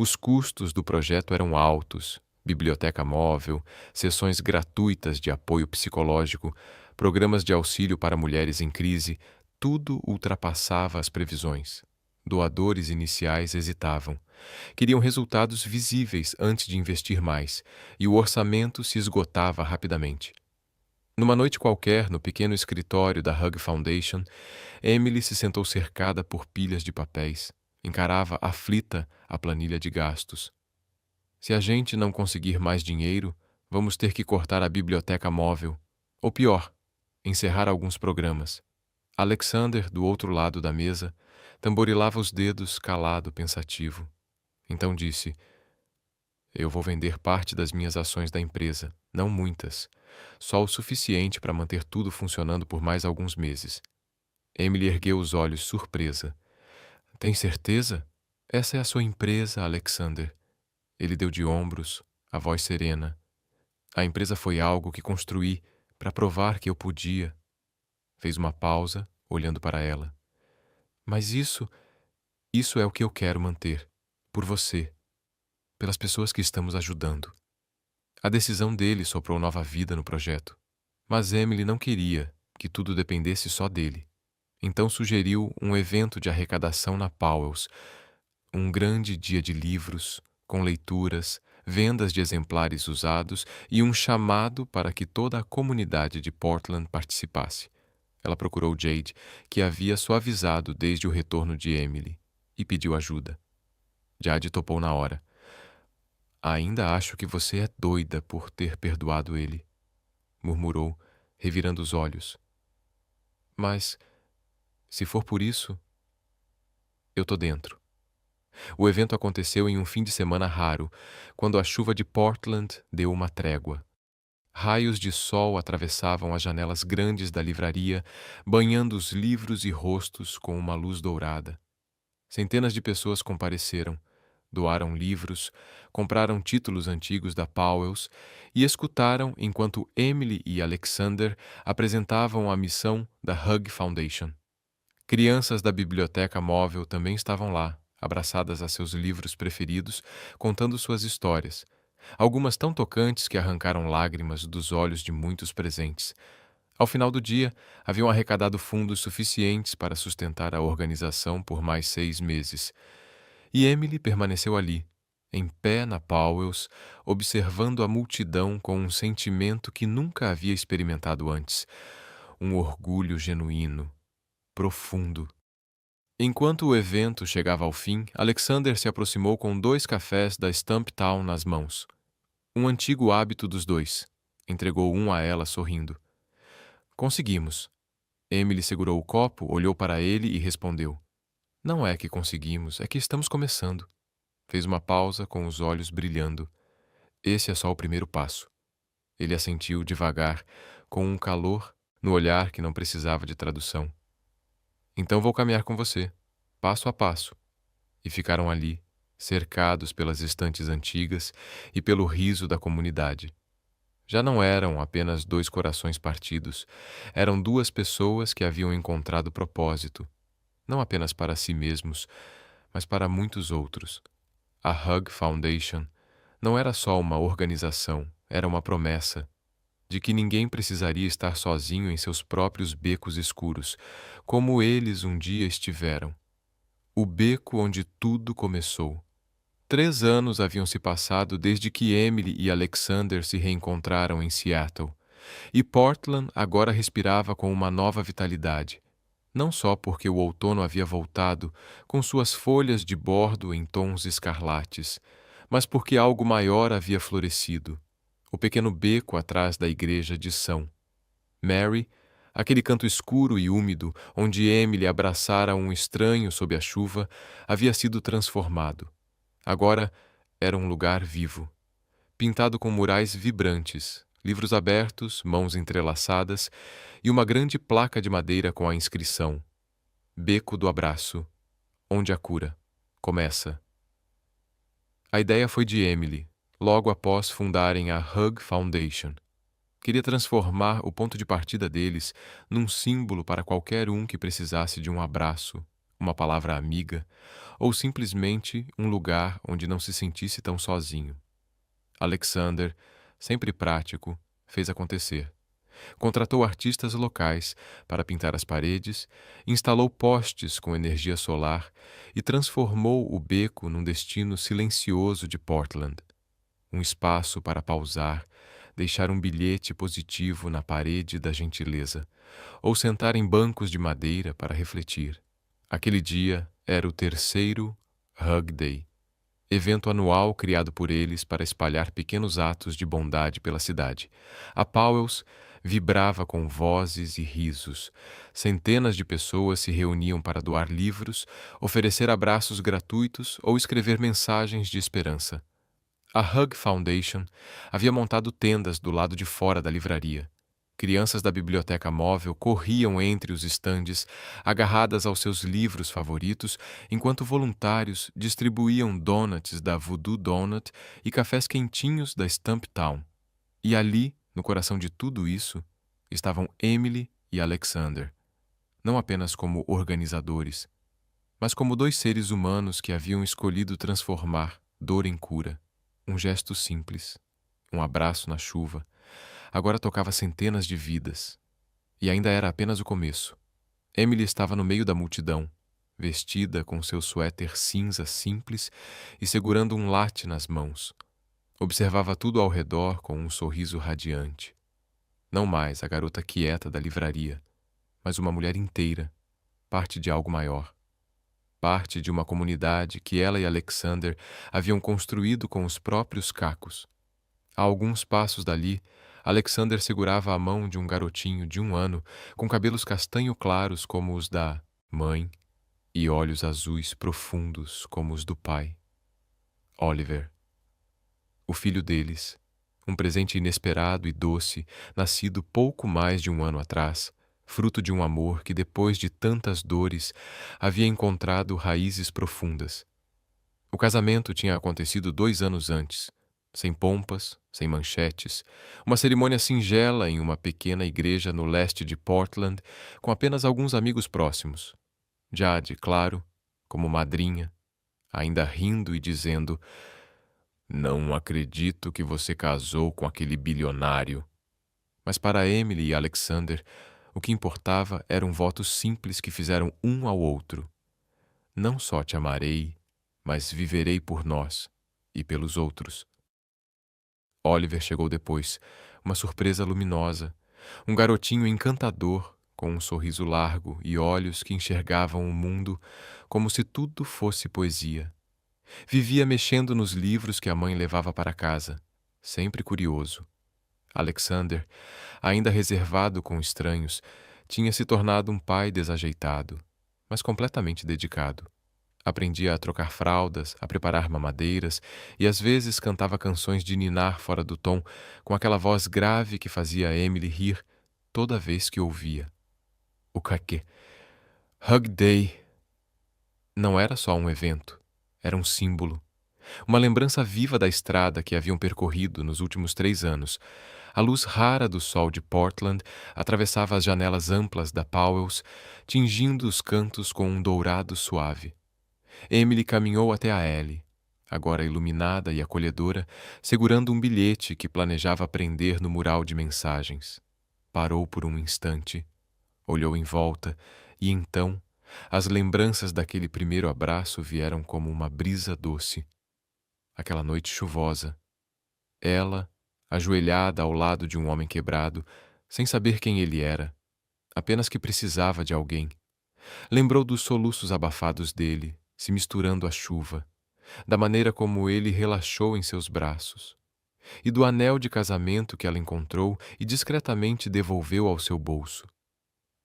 A: os custos do projeto eram altos: biblioteca móvel, sessões gratuitas de apoio psicológico, programas de auxílio para mulheres em crise, tudo ultrapassava as previsões. Doadores iniciais hesitavam. Queriam resultados visíveis antes de investir mais, e o orçamento se esgotava rapidamente. Numa noite qualquer, no pequeno escritório da Hug Foundation, Emily se sentou cercada por pilhas de papéis. Encarava aflita a planilha de gastos. Se a gente não conseguir mais dinheiro, vamos ter que cortar a biblioteca móvel. Ou pior, encerrar alguns programas. Alexander, do outro lado da mesa, tamborilava os dedos, calado, pensativo. Então disse: Eu vou vender parte das minhas ações da empresa, não muitas, só o suficiente para manter tudo funcionando por mais alguns meses. Emily ergueu os olhos, surpresa. Tem certeza? Essa é a sua empresa, Alexander. Ele deu de ombros, a voz serena. A empresa foi algo que construí para provar que eu podia. Fez uma pausa, olhando para ela. Mas isso é o que eu quero manter. Por você. Pelas pessoas que estamos ajudando. A decisão dele soprou nova vida no projeto. Mas Emily não queria que tudo dependesse só dele. Então sugeriu um evento de arrecadação na Powell's, um grande dia de livros, com leituras, vendas de exemplares usados e um chamado para que toda a comunidade de Portland participasse. Ela procurou Jade, que havia suavizado desde o retorno de Emily, e pediu ajuda. Jade topou na hora. Ainda acho que você é doida por ter perdoado ele, murmurou, revirando os olhos. Mas, se for por isso, eu tô dentro. O evento aconteceu em um fim de semana raro, quando a chuva de Portland deu uma trégua. Raios de sol atravessavam as janelas grandes da livraria, banhando os livros e rostos com uma luz dourada. Centenas de pessoas compareceram, doaram livros, compraram títulos antigos da Powell's e escutaram enquanto Emily e Alexander apresentavam a missão da Hug Foundation. Crianças da biblioteca móvel também estavam lá, abraçadas a seus livros preferidos, contando suas histórias, algumas tão tocantes que arrancaram lágrimas dos olhos de muitos presentes. Ao final do dia, haviam arrecadado fundos suficientes para sustentar a organização por mais 6 meses. E Emily permaneceu ali, em pé na Powell's, observando a multidão com um sentimento que nunca havia experimentado antes, um orgulho genuíno, profundo. Enquanto o evento chegava ao fim, Alexander se aproximou com 2 cafés da Stumptown nas mãos. Um antigo hábito dos dois. Entregou um a ela sorrindo. Conseguimos. Emily segurou o copo, olhou para ele e respondeu. Não é que conseguimos, é que estamos começando. Fez uma pausa com os olhos brilhando. Esse é só o primeiro passo. Ele assentiu devagar, com um calor no olhar que não precisava de tradução. Então vou caminhar com você, passo a passo. E ficaram ali, cercados pelas estantes antigas e pelo riso da comunidade. Já não eram apenas 2 corações partidos, eram 2 pessoas que haviam encontrado propósito, não apenas para si mesmos, mas para muitos outros. A Hug Foundation não era só uma organização, era uma promessa de que ninguém precisaria estar sozinho em seus próprios becos escuros, como eles um dia estiveram. O beco onde tudo começou. 3 anos haviam se passado desde que Emily e Alexander se reencontraram em Seattle, e Portland agora respirava com uma nova vitalidade, não só porque o outono havia voltado com suas folhas de bordo em tons escarlates, mas porque algo maior havia florescido. O pequeno beco atrás da igreja de São Mary, aquele canto escuro e úmido onde Emily abraçara um estranho sob a chuva, havia sido transformado. Agora era um lugar vivo, pintado com murais vibrantes, livros abertos, mãos entrelaçadas e uma grande placa de madeira com a inscrição: Beco do Abraço, onde a cura começa. A ideia foi de Emily, logo após fundarem a Hug Foundation. Queria transformar o ponto de partida deles num símbolo para qualquer um que precisasse de um abraço, uma palavra amiga, ou simplesmente um lugar onde não se sentisse tão sozinho. Alexander, sempre prático, fez acontecer. Contratou artistas locais para pintar as paredes, instalou postes com energia solar e transformou o beco num destino silencioso de Portland. Um espaço para pausar, deixar um bilhete positivo na parede da gentileza, ou sentar em bancos de madeira para refletir. Aquele dia era o terceiro Hug Day, evento anual criado por eles para espalhar pequenos atos de bondade pela cidade. A Powell's vibrava com vozes e risos. Centenas de pessoas se reuniam para doar livros, oferecer abraços gratuitos ou escrever mensagens de esperança. A Hug Foundation havia montado tendas do lado de fora da livraria. Crianças da biblioteca móvel corriam entre os estandes, agarradas aos seus livros favoritos, enquanto voluntários distribuíam donuts da Voodoo Donut e cafés quentinhos da Stumptown. E ali, no coração de tudo isso, estavam Emily e Alexander, não apenas como organizadores, mas como dois seres humanos que haviam escolhido transformar dor em cura. Um gesto simples, um abraço na chuva, agora tocava centenas de vidas. E ainda era apenas o começo. Emily estava no meio da multidão, vestida com seu suéter cinza simples e segurando um latte nas mãos. Observava tudo ao redor com um sorriso radiante. Não mais a garota quieta da livraria, mas uma mulher inteira, parte de algo maior. Parte de uma comunidade que ela e Alexander haviam construído com os próprios cacos. A alguns passos dali, Alexander segurava a mão de um garotinho de 1 ano, com cabelos castanho claros como os da mãe e olhos azuis profundos como os do pai. Oliver, o filho deles, um presente inesperado e doce, nascido pouco mais de 1 ano atrás, fruto de um amor que, depois de tantas dores, havia encontrado raízes profundas. O casamento tinha acontecido 2 anos antes, sem pompas, sem manchetes, uma cerimônia singela em uma pequena igreja no leste de Portland, com apenas alguns amigos próximos. Jade, claro, como madrinha, ainda rindo e dizendo: "Não acredito que você casou com aquele bilionário." Mas para Emily e Alexander, o que importava eram votos simples que fizeram um ao outro. Não só te amarei, mas viverei por nós e pelos outros. Oliver chegou depois, uma surpresa luminosa, um garotinho encantador, com um sorriso largo e olhos que enxergavam o mundo como se tudo fosse poesia. Vivia mexendo nos livros que a mãe levava para casa, sempre curioso. Alexander, ainda reservado com estranhos, tinha se tornado um pai desajeitado, mas completamente dedicado. Aprendia a trocar fraldas, a preparar mamadeiras e às vezes cantava canções de ninar fora do tom, com aquela voz grave que fazia Emily rir toda vez que ouvia. O caquê. Hug Day não era só um evento, era um símbolo. Uma lembrança viva da estrada que haviam percorrido nos últimos 3 anos. A luz rara do sol de Portland atravessava as janelas amplas da Powell's, tingindo os cantos com um dourado suave. Emily caminhou até a Ellie, agora iluminada e acolhedora, segurando um bilhete que planejava prender no mural de mensagens. Parou por um instante, olhou em volta e então as lembranças daquele primeiro abraço vieram como uma brisa doce. Aquela noite chuvosa, ela, ajoelhada ao lado de um homem quebrado, sem saber quem ele era, apenas que precisava de alguém. Lembrou dos soluços abafados dele, se misturando à chuva, da maneira como ele relaxou em seus braços, e do anel de casamento que ela encontrou e discretamente devolveu ao seu bolso.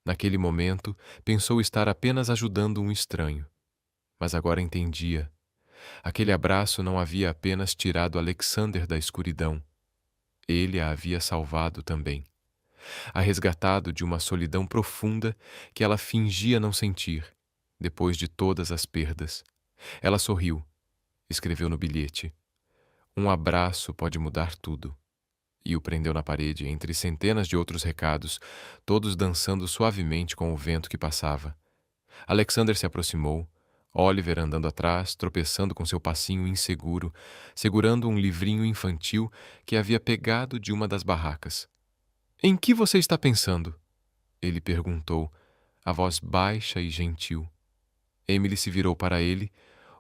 A: Naquele momento, pensou estar apenas ajudando um estranho, mas agora entendia. Aquele abraço não havia apenas tirado Alexander da escuridão. Ele a havia salvado também. A resgatado de uma solidão profunda que ela fingia não sentir, depois de todas as perdas. Ela sorriu, escreveu no bilhete: "Um abraço pode mudar tudo." E o prendeu na parede entre centenas de outros recados, todos dançando suavemente com o vento que passava. Alexander se aproximou, Oliver andando atrás, tropeçando com seu passinho inseguro, segurando um livrinho infantil que havia pegado de uma das barracas. "Em que você está pensando?" ele perguntou, a voz baixa e gentil. Emily se virou para ele,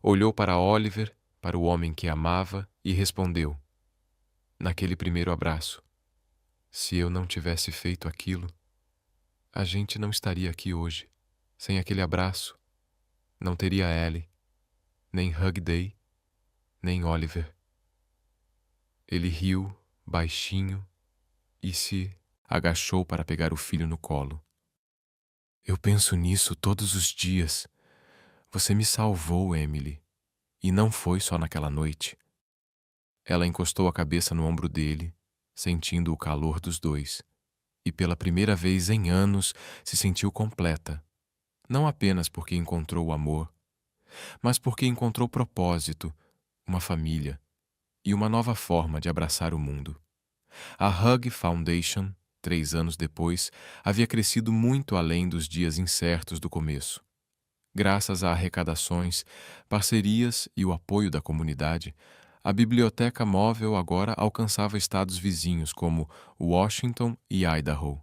A: olhou para Oliver, para o homem que amava, e respondeu: "Naquele primeiro abraço." Se eu não tivesse feito aquilo, a gente não estaria aqui hoje. Sem aquele abraço, não teria Ellie, nem Hug Day, nem Oliver. Ele riu, baixinho, e se agachou para pegar o filho no colo. Eu penso nisso todos os dias. Você me salvou, Emily, e não foi só naquela noite. Ela encostou a cabeça no ombro dele, sentindo o calor dos dois, e pela primeira vez em anos se sentiu completa, não apenas porque encontrou o amor, mas porque encontrou propósito, uma família e uma nova forma de abraçar o mundo. A Hug Foundation, 3 anos depois, havia crescido muito além dos dias incertos do começo. Graças a arrecadações, parcerias e o apoio da comunidade, a biblioteca móvel agora alcançava estados vizinhos como Washington e Idaho.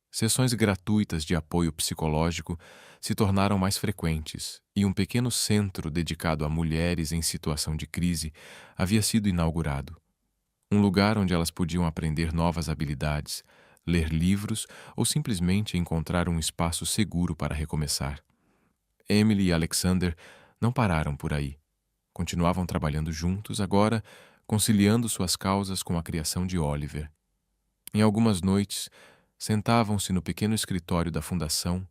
A: Sessões gratuitas de apoio psicológico se tornaram mais frequentes e um pequeno centro dedicado a mulheres em situação de crise havia sido inaugurado. Um lugar onde elas podiam aprender novas habilidades, ler livros ou simplesmente encontrar um espaço seguro para recomeçar. Emily e Alexander não pararam por aí. Continuavam trabalhando juntos, agora conciliando suas causas com a criação de Oliver. Em algumas noites, sentavam-se no pequeno escritório da fundação,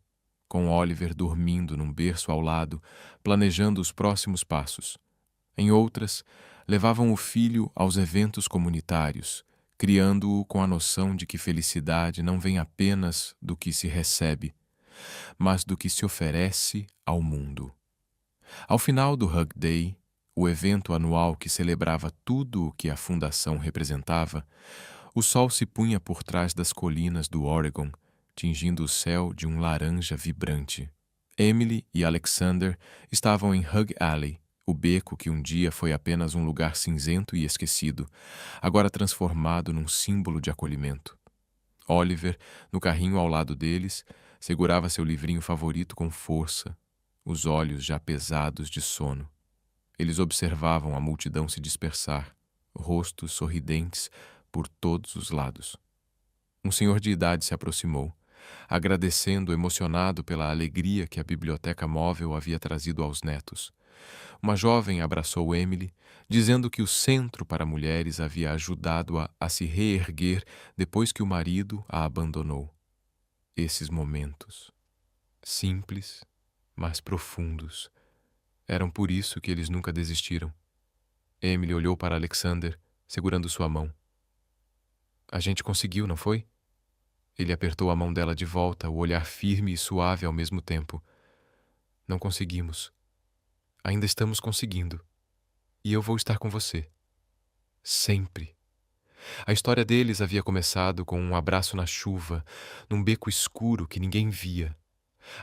A: com Oliver dormindo num berço ao lado, planejando os próximos passos. Em outras, levavam o filho aos eventos comunitários, criando-o com a noção de que felicidade não vem apenas do que se recebe, mas do que se oferece ao mundo. Ao final do Hug Day, o evento anual que celebrava tudo o que a fundação representava, o sol se punha por trás das colinas do Oregon, tingindo o céu de um laranja vibrante. Emily e Alexander estavam em Hug Alley, o beco que um dia foi apenas um lugar cinzento e esquecido, agora transformado num símbolo de acolhimento. Oliver, no carrinho ao lado deles, segurava seu livrinho favorito com força, os olhos já pesados de sono. Eles observavam a multidão se dispersar, rostos sorridentes por todos os lados. Um senhor de idade se aproximou, agradecendo emocionado pela alegria que a biblioteca móvel havia trazido aos netos. Uma jovem abraçou Emily, dizendo que o Centro para Mulheres havia ajudado-a a se reerguer depois que o marido a abandonou. Esses momentos, simples, mas profundos, eram por isso que eles nunca desistiram. Emily olhou para Alexander, segurando sua mão. A gente conseguiu, não foi? Ele apertou a mão dela de volta, o olhar firme e suave ao mesmo tempo. Não conseguimos. Ainda estamos conseguindo. E eu vou estar com você. Sempre. A história deles havia começado com um abraço na chuva, num beco escuro que ninguém via.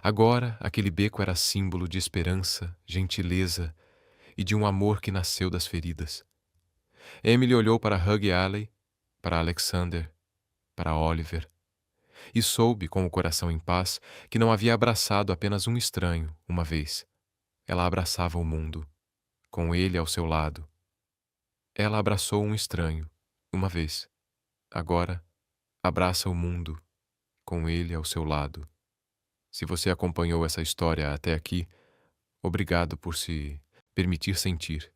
A: Agora, aquele beco era símbolo de esperança, gentileza e de um amor que nasceu das feridas. Emily olhou para Hug Alley, para Alexander, para Oliver, e soube, com o coração em paz, que não havia abraçado apenas um estranho, uma vez. Ela abraçava o mundo, com ele ao seu lado. Ela abraçou um estranho, uma vez. Agora, abraça o mundo, com ele ao seu lado. Se você acompanhou essa história até aqui, obrigado por se permitir sentir.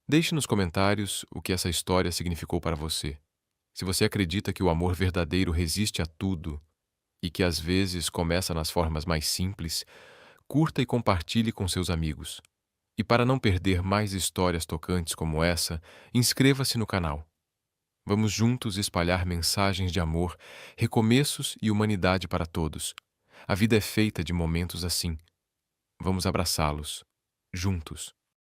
A: Deixe nos comentários o que essa história significou para você. Se você acredita que o amor verdadeiro resiste a tudo e que às vezes começa nas formas mais simples, curta e compartilhe com seus amigos. E para não perder mais histórias tocantes como essa, inscreva-se no canal. Vamos juntos espalhar mensagens de amor, recomeços e humanidade para todos. A vida é feita de momentos assim. Vamos abraçá-los, juntos.